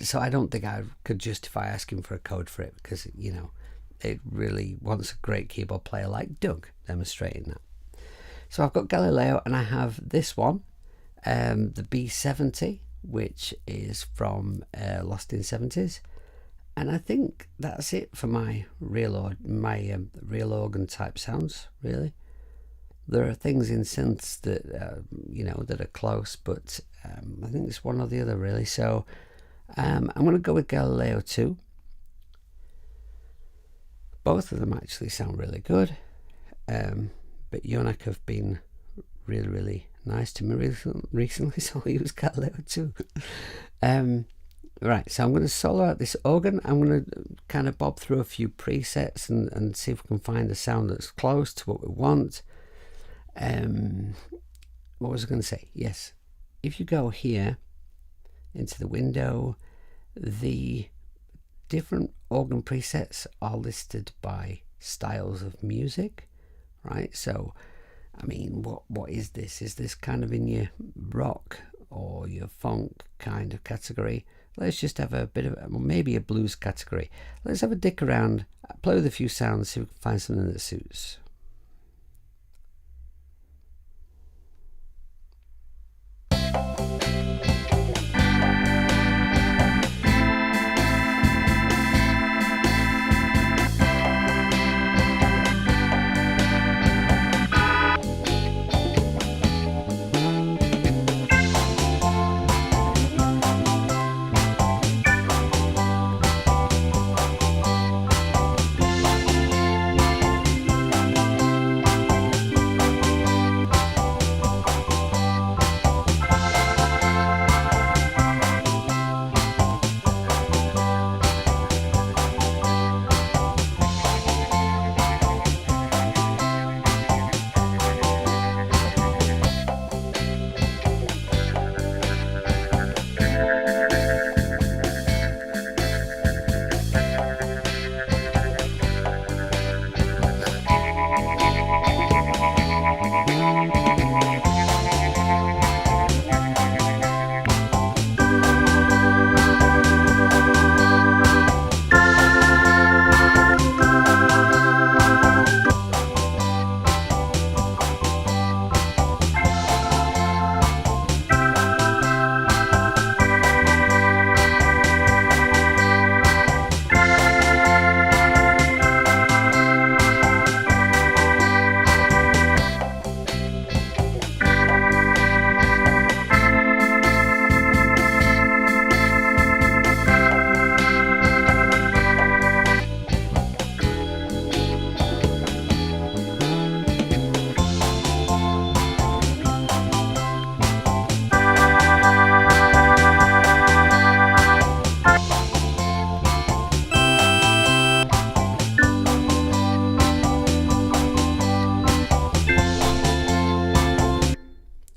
Speaker 1: so I don't think I could justify asking for a code for it, because, you know, it really wants a great keyboard player like Doug demonstrating that. So I've got Galileo, and I have this one, the B70, which is from Lost in 70s, and I think that's it for my real organ type sounds. Really, there are things in synths that you know, that are close, but I think it's one or the other really. So I'm going to go with Galileo 2. Both of them actually sound really good, but Yonak have been really nice to me recently, so I'll use Galileo 2. Right, so I'm going to solo out this organ. I'm going to kind of bob through a few presets and see if we can find a sound that's close to what we want. What was I going to say? Yes, if you go here into the window, the different organ presets are listed by styles of music, right? So I mean, what is this? Is this kind of in your rock or your funk kind of category? Let's just have a bit of, well, maybe a blues category. Let's have a dick around, play with a few sounds, see if we can find something that suits.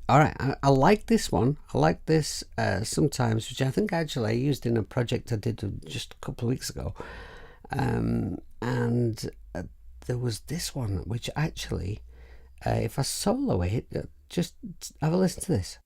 Speaker 1: Alright, I like this one. I like this sometimes, which I think actually I used in a project I did just a couple of weeks ago. And and there was this one which actually, if I solo it, just have a listen to this.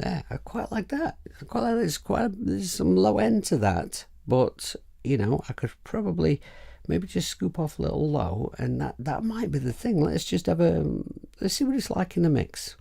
Speaker 1: Yeah, I quite like that. I quite like there's some low end to that, but I could probably maybe just scoop off a little low, and that might be the thing. Let's just let's see what it's like in the mix.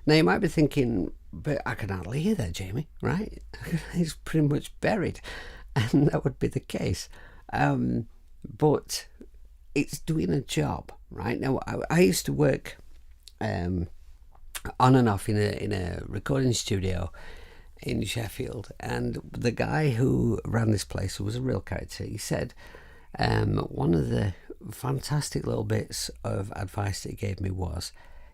Speaker 1: Now you might be thinking, but I can hardly hear that, Jamie, right? It's pretty much buried, and that would be the case. But it's doing a job, right? Now I used to work on and off in a recording studio in Sheffield, and the guy who ran this place, who was a real character, he said one of the fantastic little bits of advice that he gave me was,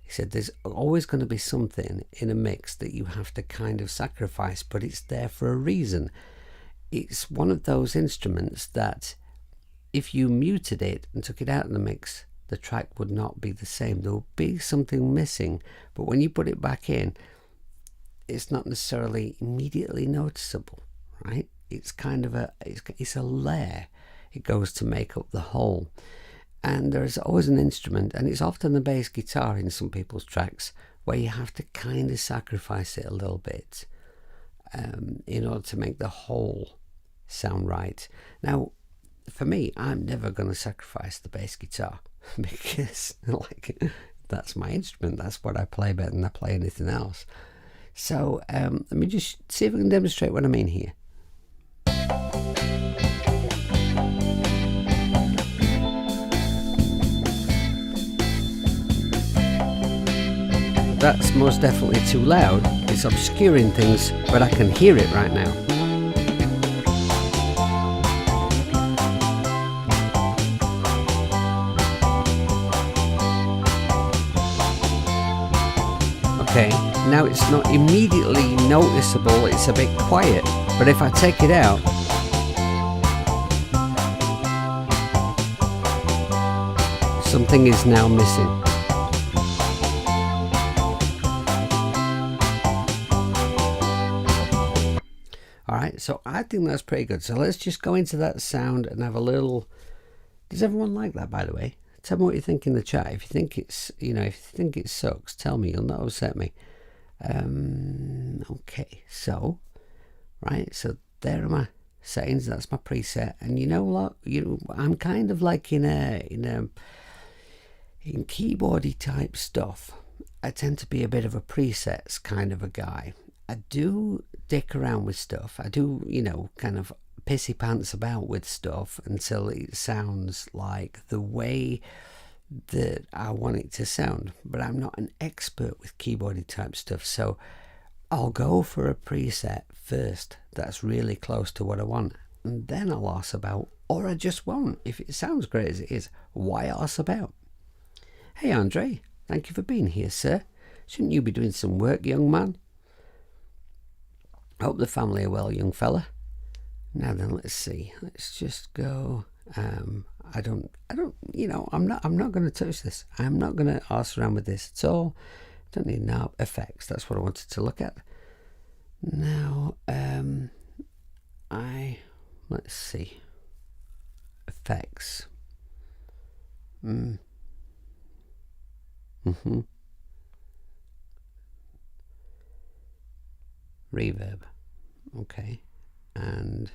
Speaker 1: he said, there's always going to be something in a mix that you have to kind of sacrifice, but it's there for a reason. It's one of those instruments that if you muted it and took it out of the mix, the track would not be the same. There would be something missing, but when you put it back in, it's not necessarily immediately noticeable, right? It's kind of it's a layer. It goes to make up the whole. And there's always an instrument, and it's often the bass guitar in some people's tracks, where you have to kind of sacrifice it a little bit in order to make the whole sound right. Now, for me, I'm never going to sacrifice the bass guitar because that's my instrument. That's what I play better than I play anything else. So let me just see if I can demonstrate what I mean here. That's most definitely too loud. It's obscuring things, but I can hear it right now. Okay, now it's not immediately noticeable, it's a bit quiet, but if I take it out, something is now missing. Alright, so I think that's pretty good. So let's just go into that sound and have a little... Does everyone like that, by the way? Tell me what you think in the chat. If you think it's, if you think it sucks, tell me. You'll not upset me. Okay, so, right, so there are my settings. That's my preset. And you know what? I'm kind of like in keyboardy type stuff. I tend to be a bit of a presets kind of a guy. I do dick around with stuff. I do, kind of pissy pants about with stuff until it sounds like the way that I want it to sound. But I'm not an expert with keyboardy type stuff, so I'll go for a preset first that's really close to what I want, and then I'll arse about, or I just won't. If it sounds great as it is, why arse about? Hey Andre, thank you for being here, sir. Shouldn't you be doing some work, young man? Hope the family are well, young fella. Now then, let's see. Let's just go. I'm not going to touch this. I'm not going to arse around with this at all. Don't need no effects. That's what I wanted to look at. Now, let's see. Effects. Reverb. Okay. And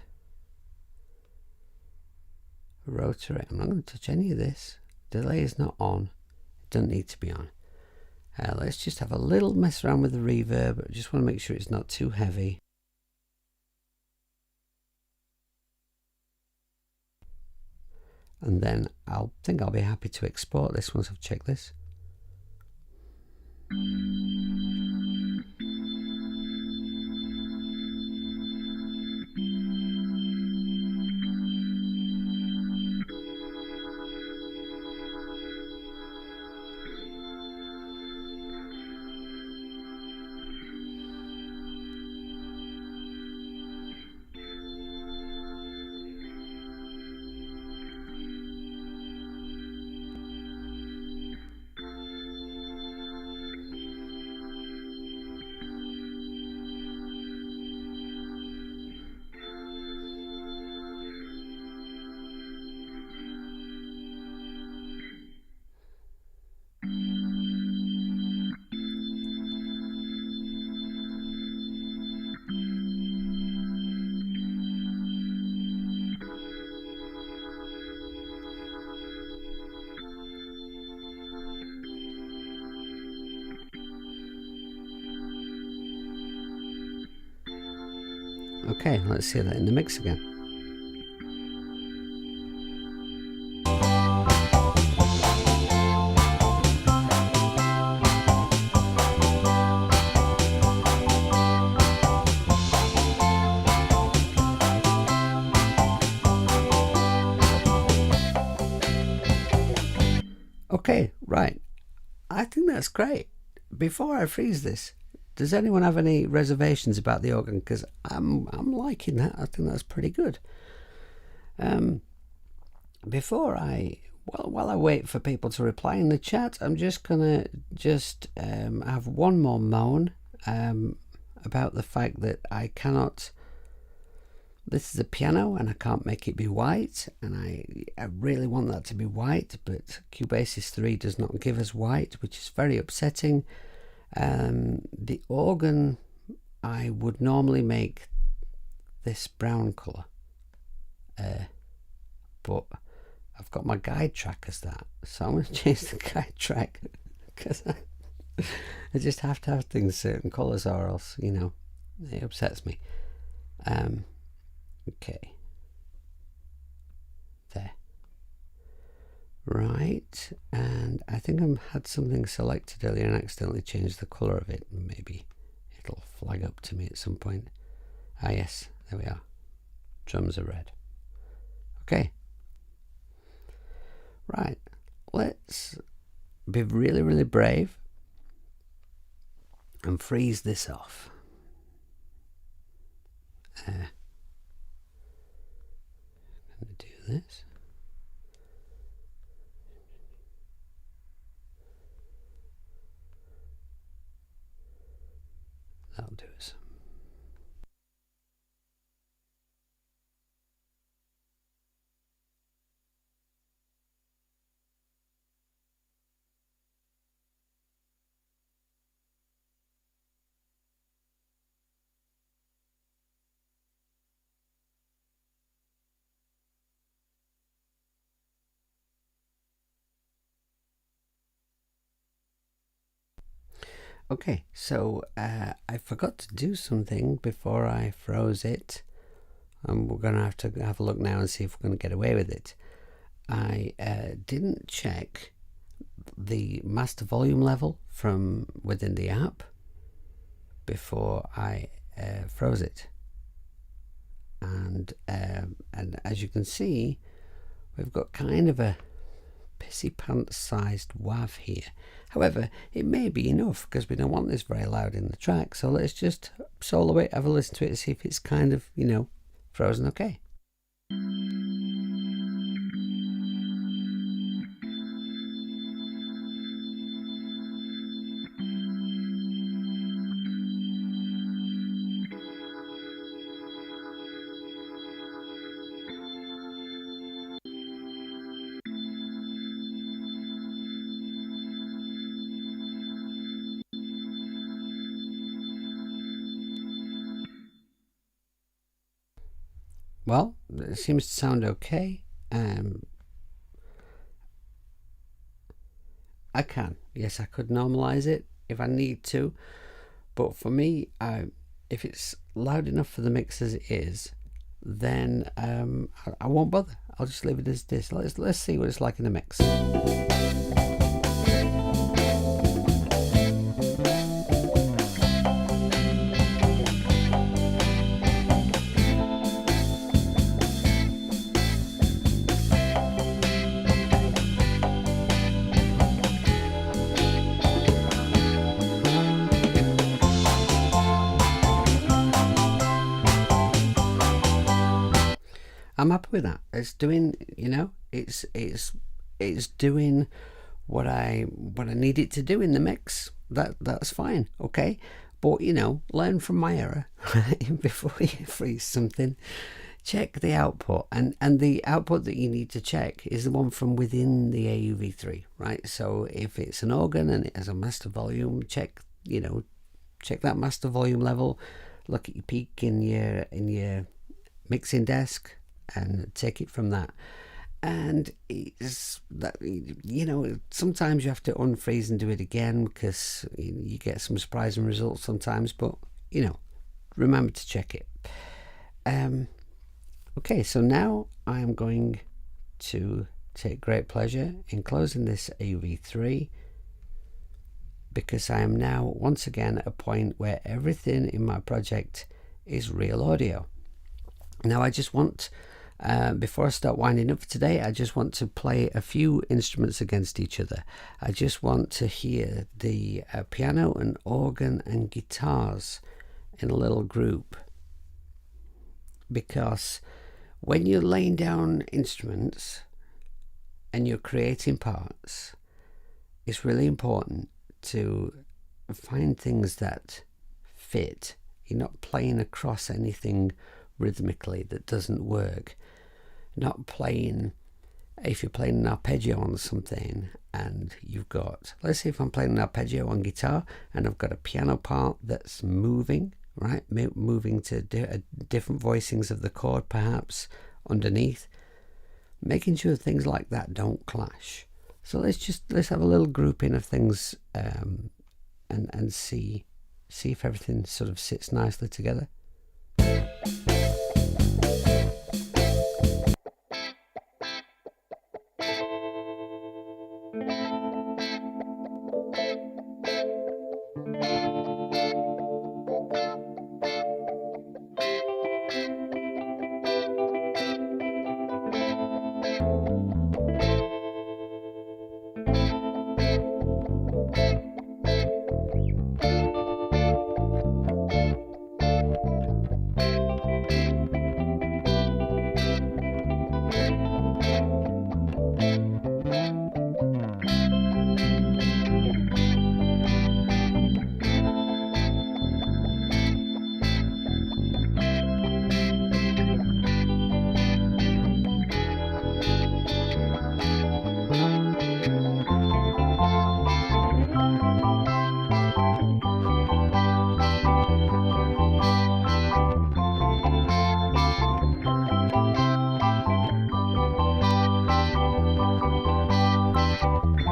Speaker 1: rotary. I'm not going to touch any of this. Delay is not on. It doesn't need to be on. Let's just have a little mess around with the reverb. I just want to make sure it's not too heavy. And then I'll be happy to export this once I've checked this. Okay, let's see that in the mix again. Okay, right. I think that's great. Before I freeze this, does anyone have any reservations about the organ? Because I'm liking that. I think that's pretty good. While I wait for people to reply in the chat, I'm just gonna have one more moan about the fact that I cannot. This is a piano and I can't make it be white, and I really want that to be white, but Cubasis 3 does not give us white, which is very upsetting. The organ, I would normally make this brown colour, but I've got my guide track as that, so I'm going to change the guide track because I just have to have things certain colours, or else, you know, it upsets me. Okay, there, right, and I think I had something selected earlier and accidentally changed the colour of it. Maybe it'll flag up to me at some point. Ah yes, there we are. Drums are red. Okay, right, let's be really, really brave and freeze this off. I'm going to do this. That'll do us. Okay, so I forgot to do something before I froze it, and we're going to have a look now and see if we're going to get away with it. I didn't check the master volume level from within the app before I froze it, and as you can see, we've got kind of a pissy pants sized wav here. However, it may be enough because we don't want this very loud in the track, so let's just solo it, have a listen to it, and see if it's kind of, you know, frozen okay. Well, it seems to sound okay. I can. Yes, I could normalize it if I need to. But for me, if it's loud enough for the mix as it is, then I won't bother. I'll just leave it as this. Let's see what it's like in the mix. I'm happy with that. It's doing, it's doing what I need it to do in the mix. That's fine, okay. But learn from my error before you freeze something. Check the output, and the output that you need to check is the one from within the AUV3, right? So if it's an organ and it has a master volume, check that master volume level. Look at your peak in your mixing desk and take it from that. And it's that, sometimes you have to unfreeze and do it again because you get some surprising results sometimes, but remember to check it. Okay, so now I'm going to take great pleasure in closing this AUV3 because I am now once again at a point where everything in my project is real audio. Now I just want, before I start winding up for today, I just want to play a few instruments against each other. I just want to hear the piano and organ and guitars in a little group, because when you're laying down instruments and you're creating parts, it's really important to find things that fit. You're not playing across anything rhythmically that doesn't work. Not playing, if you're playing an arpeggio on something and you've got, let's say if I'm playing an arpeggio on guitar and I've got a piano part that's moving, right, moving to different voicings of the chord perhaps underneath, making sure things like that don't clash. So let's have a little grouping of things and see if everything sort of sits nicely together.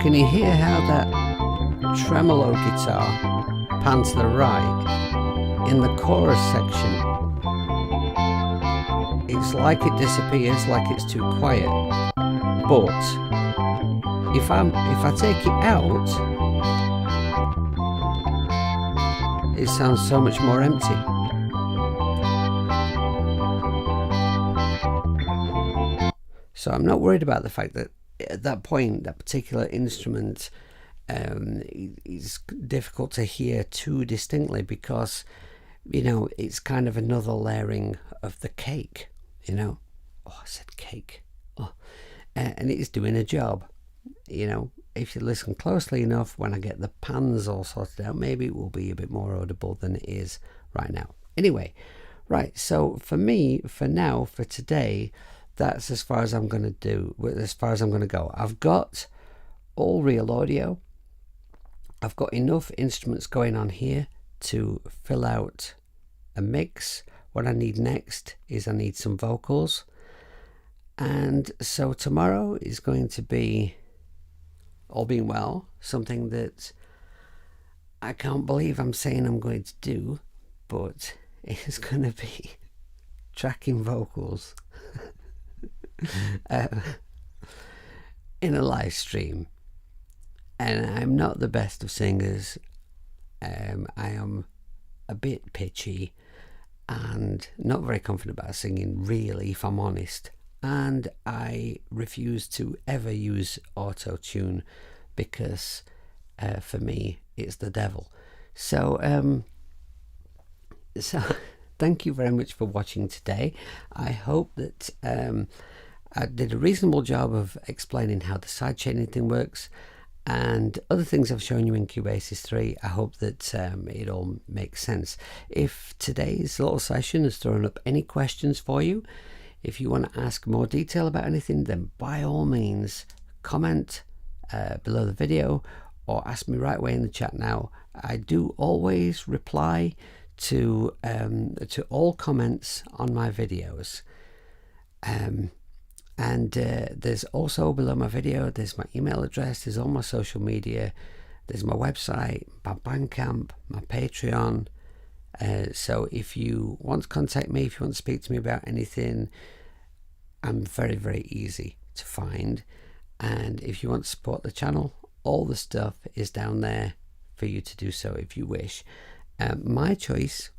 Speaker 1: Can you hear how that tremolo guitar pans to the right in the chorus section? It's like it disappears, like it's too quiet. But if I take it out, it sounds so much more empty. So I'm not worried about the fact that at that point, that particular instrument is difficult to hear too distinctly because, it's kind of another layering of the cake, Oh, I said cake. Oh. And it is doing a job, If you listen closely enough, when I get the pans all sorted out, maybe it will be a bit more audible than it is right now. Anyway, right, so for me, for now, for today, that's as far as I'm going to do, as far as I'm going to go. I've got all real audio. I've got enough instruments going on here to fill out a mix. What I need next is I need some vocals. And so tomorrow is going to be all being well, something that I can't believe I'm saying I'm going to do, but it's going to be tracking vocals in a live stream. And I'm not the best of singers. I am a bit pitchy and not very confident about singing, really, if I'm honest. And I refuse to ever use auto-tune because for me it's the devil. So thank you very much for watching today. I hope that I did a reasonable job of explaining how the sidechaining thing works and other things I've shown you in Cubasis 3. I hope that it all makes sense. If today's little session has thrown up any questions for you, if you want to ask more detail about anything, then by all means comment below the video or ask me right away in the chat now. I do always reply to all comments on my videos. And there's also below my video, there's my email address, there's all my social media, there's my website, my Bandcamp, my Patreon. So if you want to contact me, if you want to speak to me about anything, I'm very, very easy to find. And if you want to support the channel, all the stuff is down there for you to do so if you wish. My choice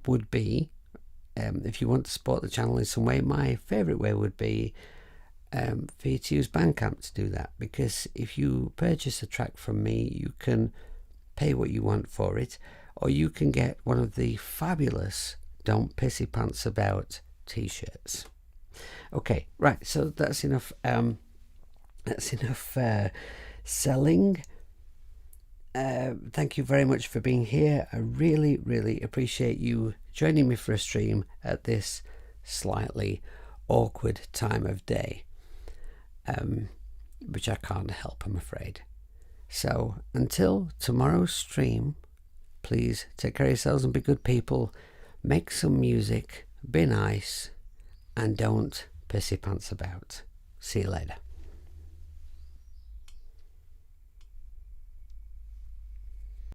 Speaker 1: would be, if you want to support the channel in some way, my favourite way would be for you to use Bandcamp to do that, because if you purchase a track from me, you can pay what you want for it, or you can get one of the fabulous Don't Pissy Pants About t-shirts. Okay, right, so that's enough selling. Thank you very much for being here. I really, really appreciate you joining me for a stream at this slightly awkward time of day, which I can't help, I'm afraid. So until tomorrow's stream, please take care of yourselves and be good people. Make some music, be nice, and don't pissy pants about. See you later.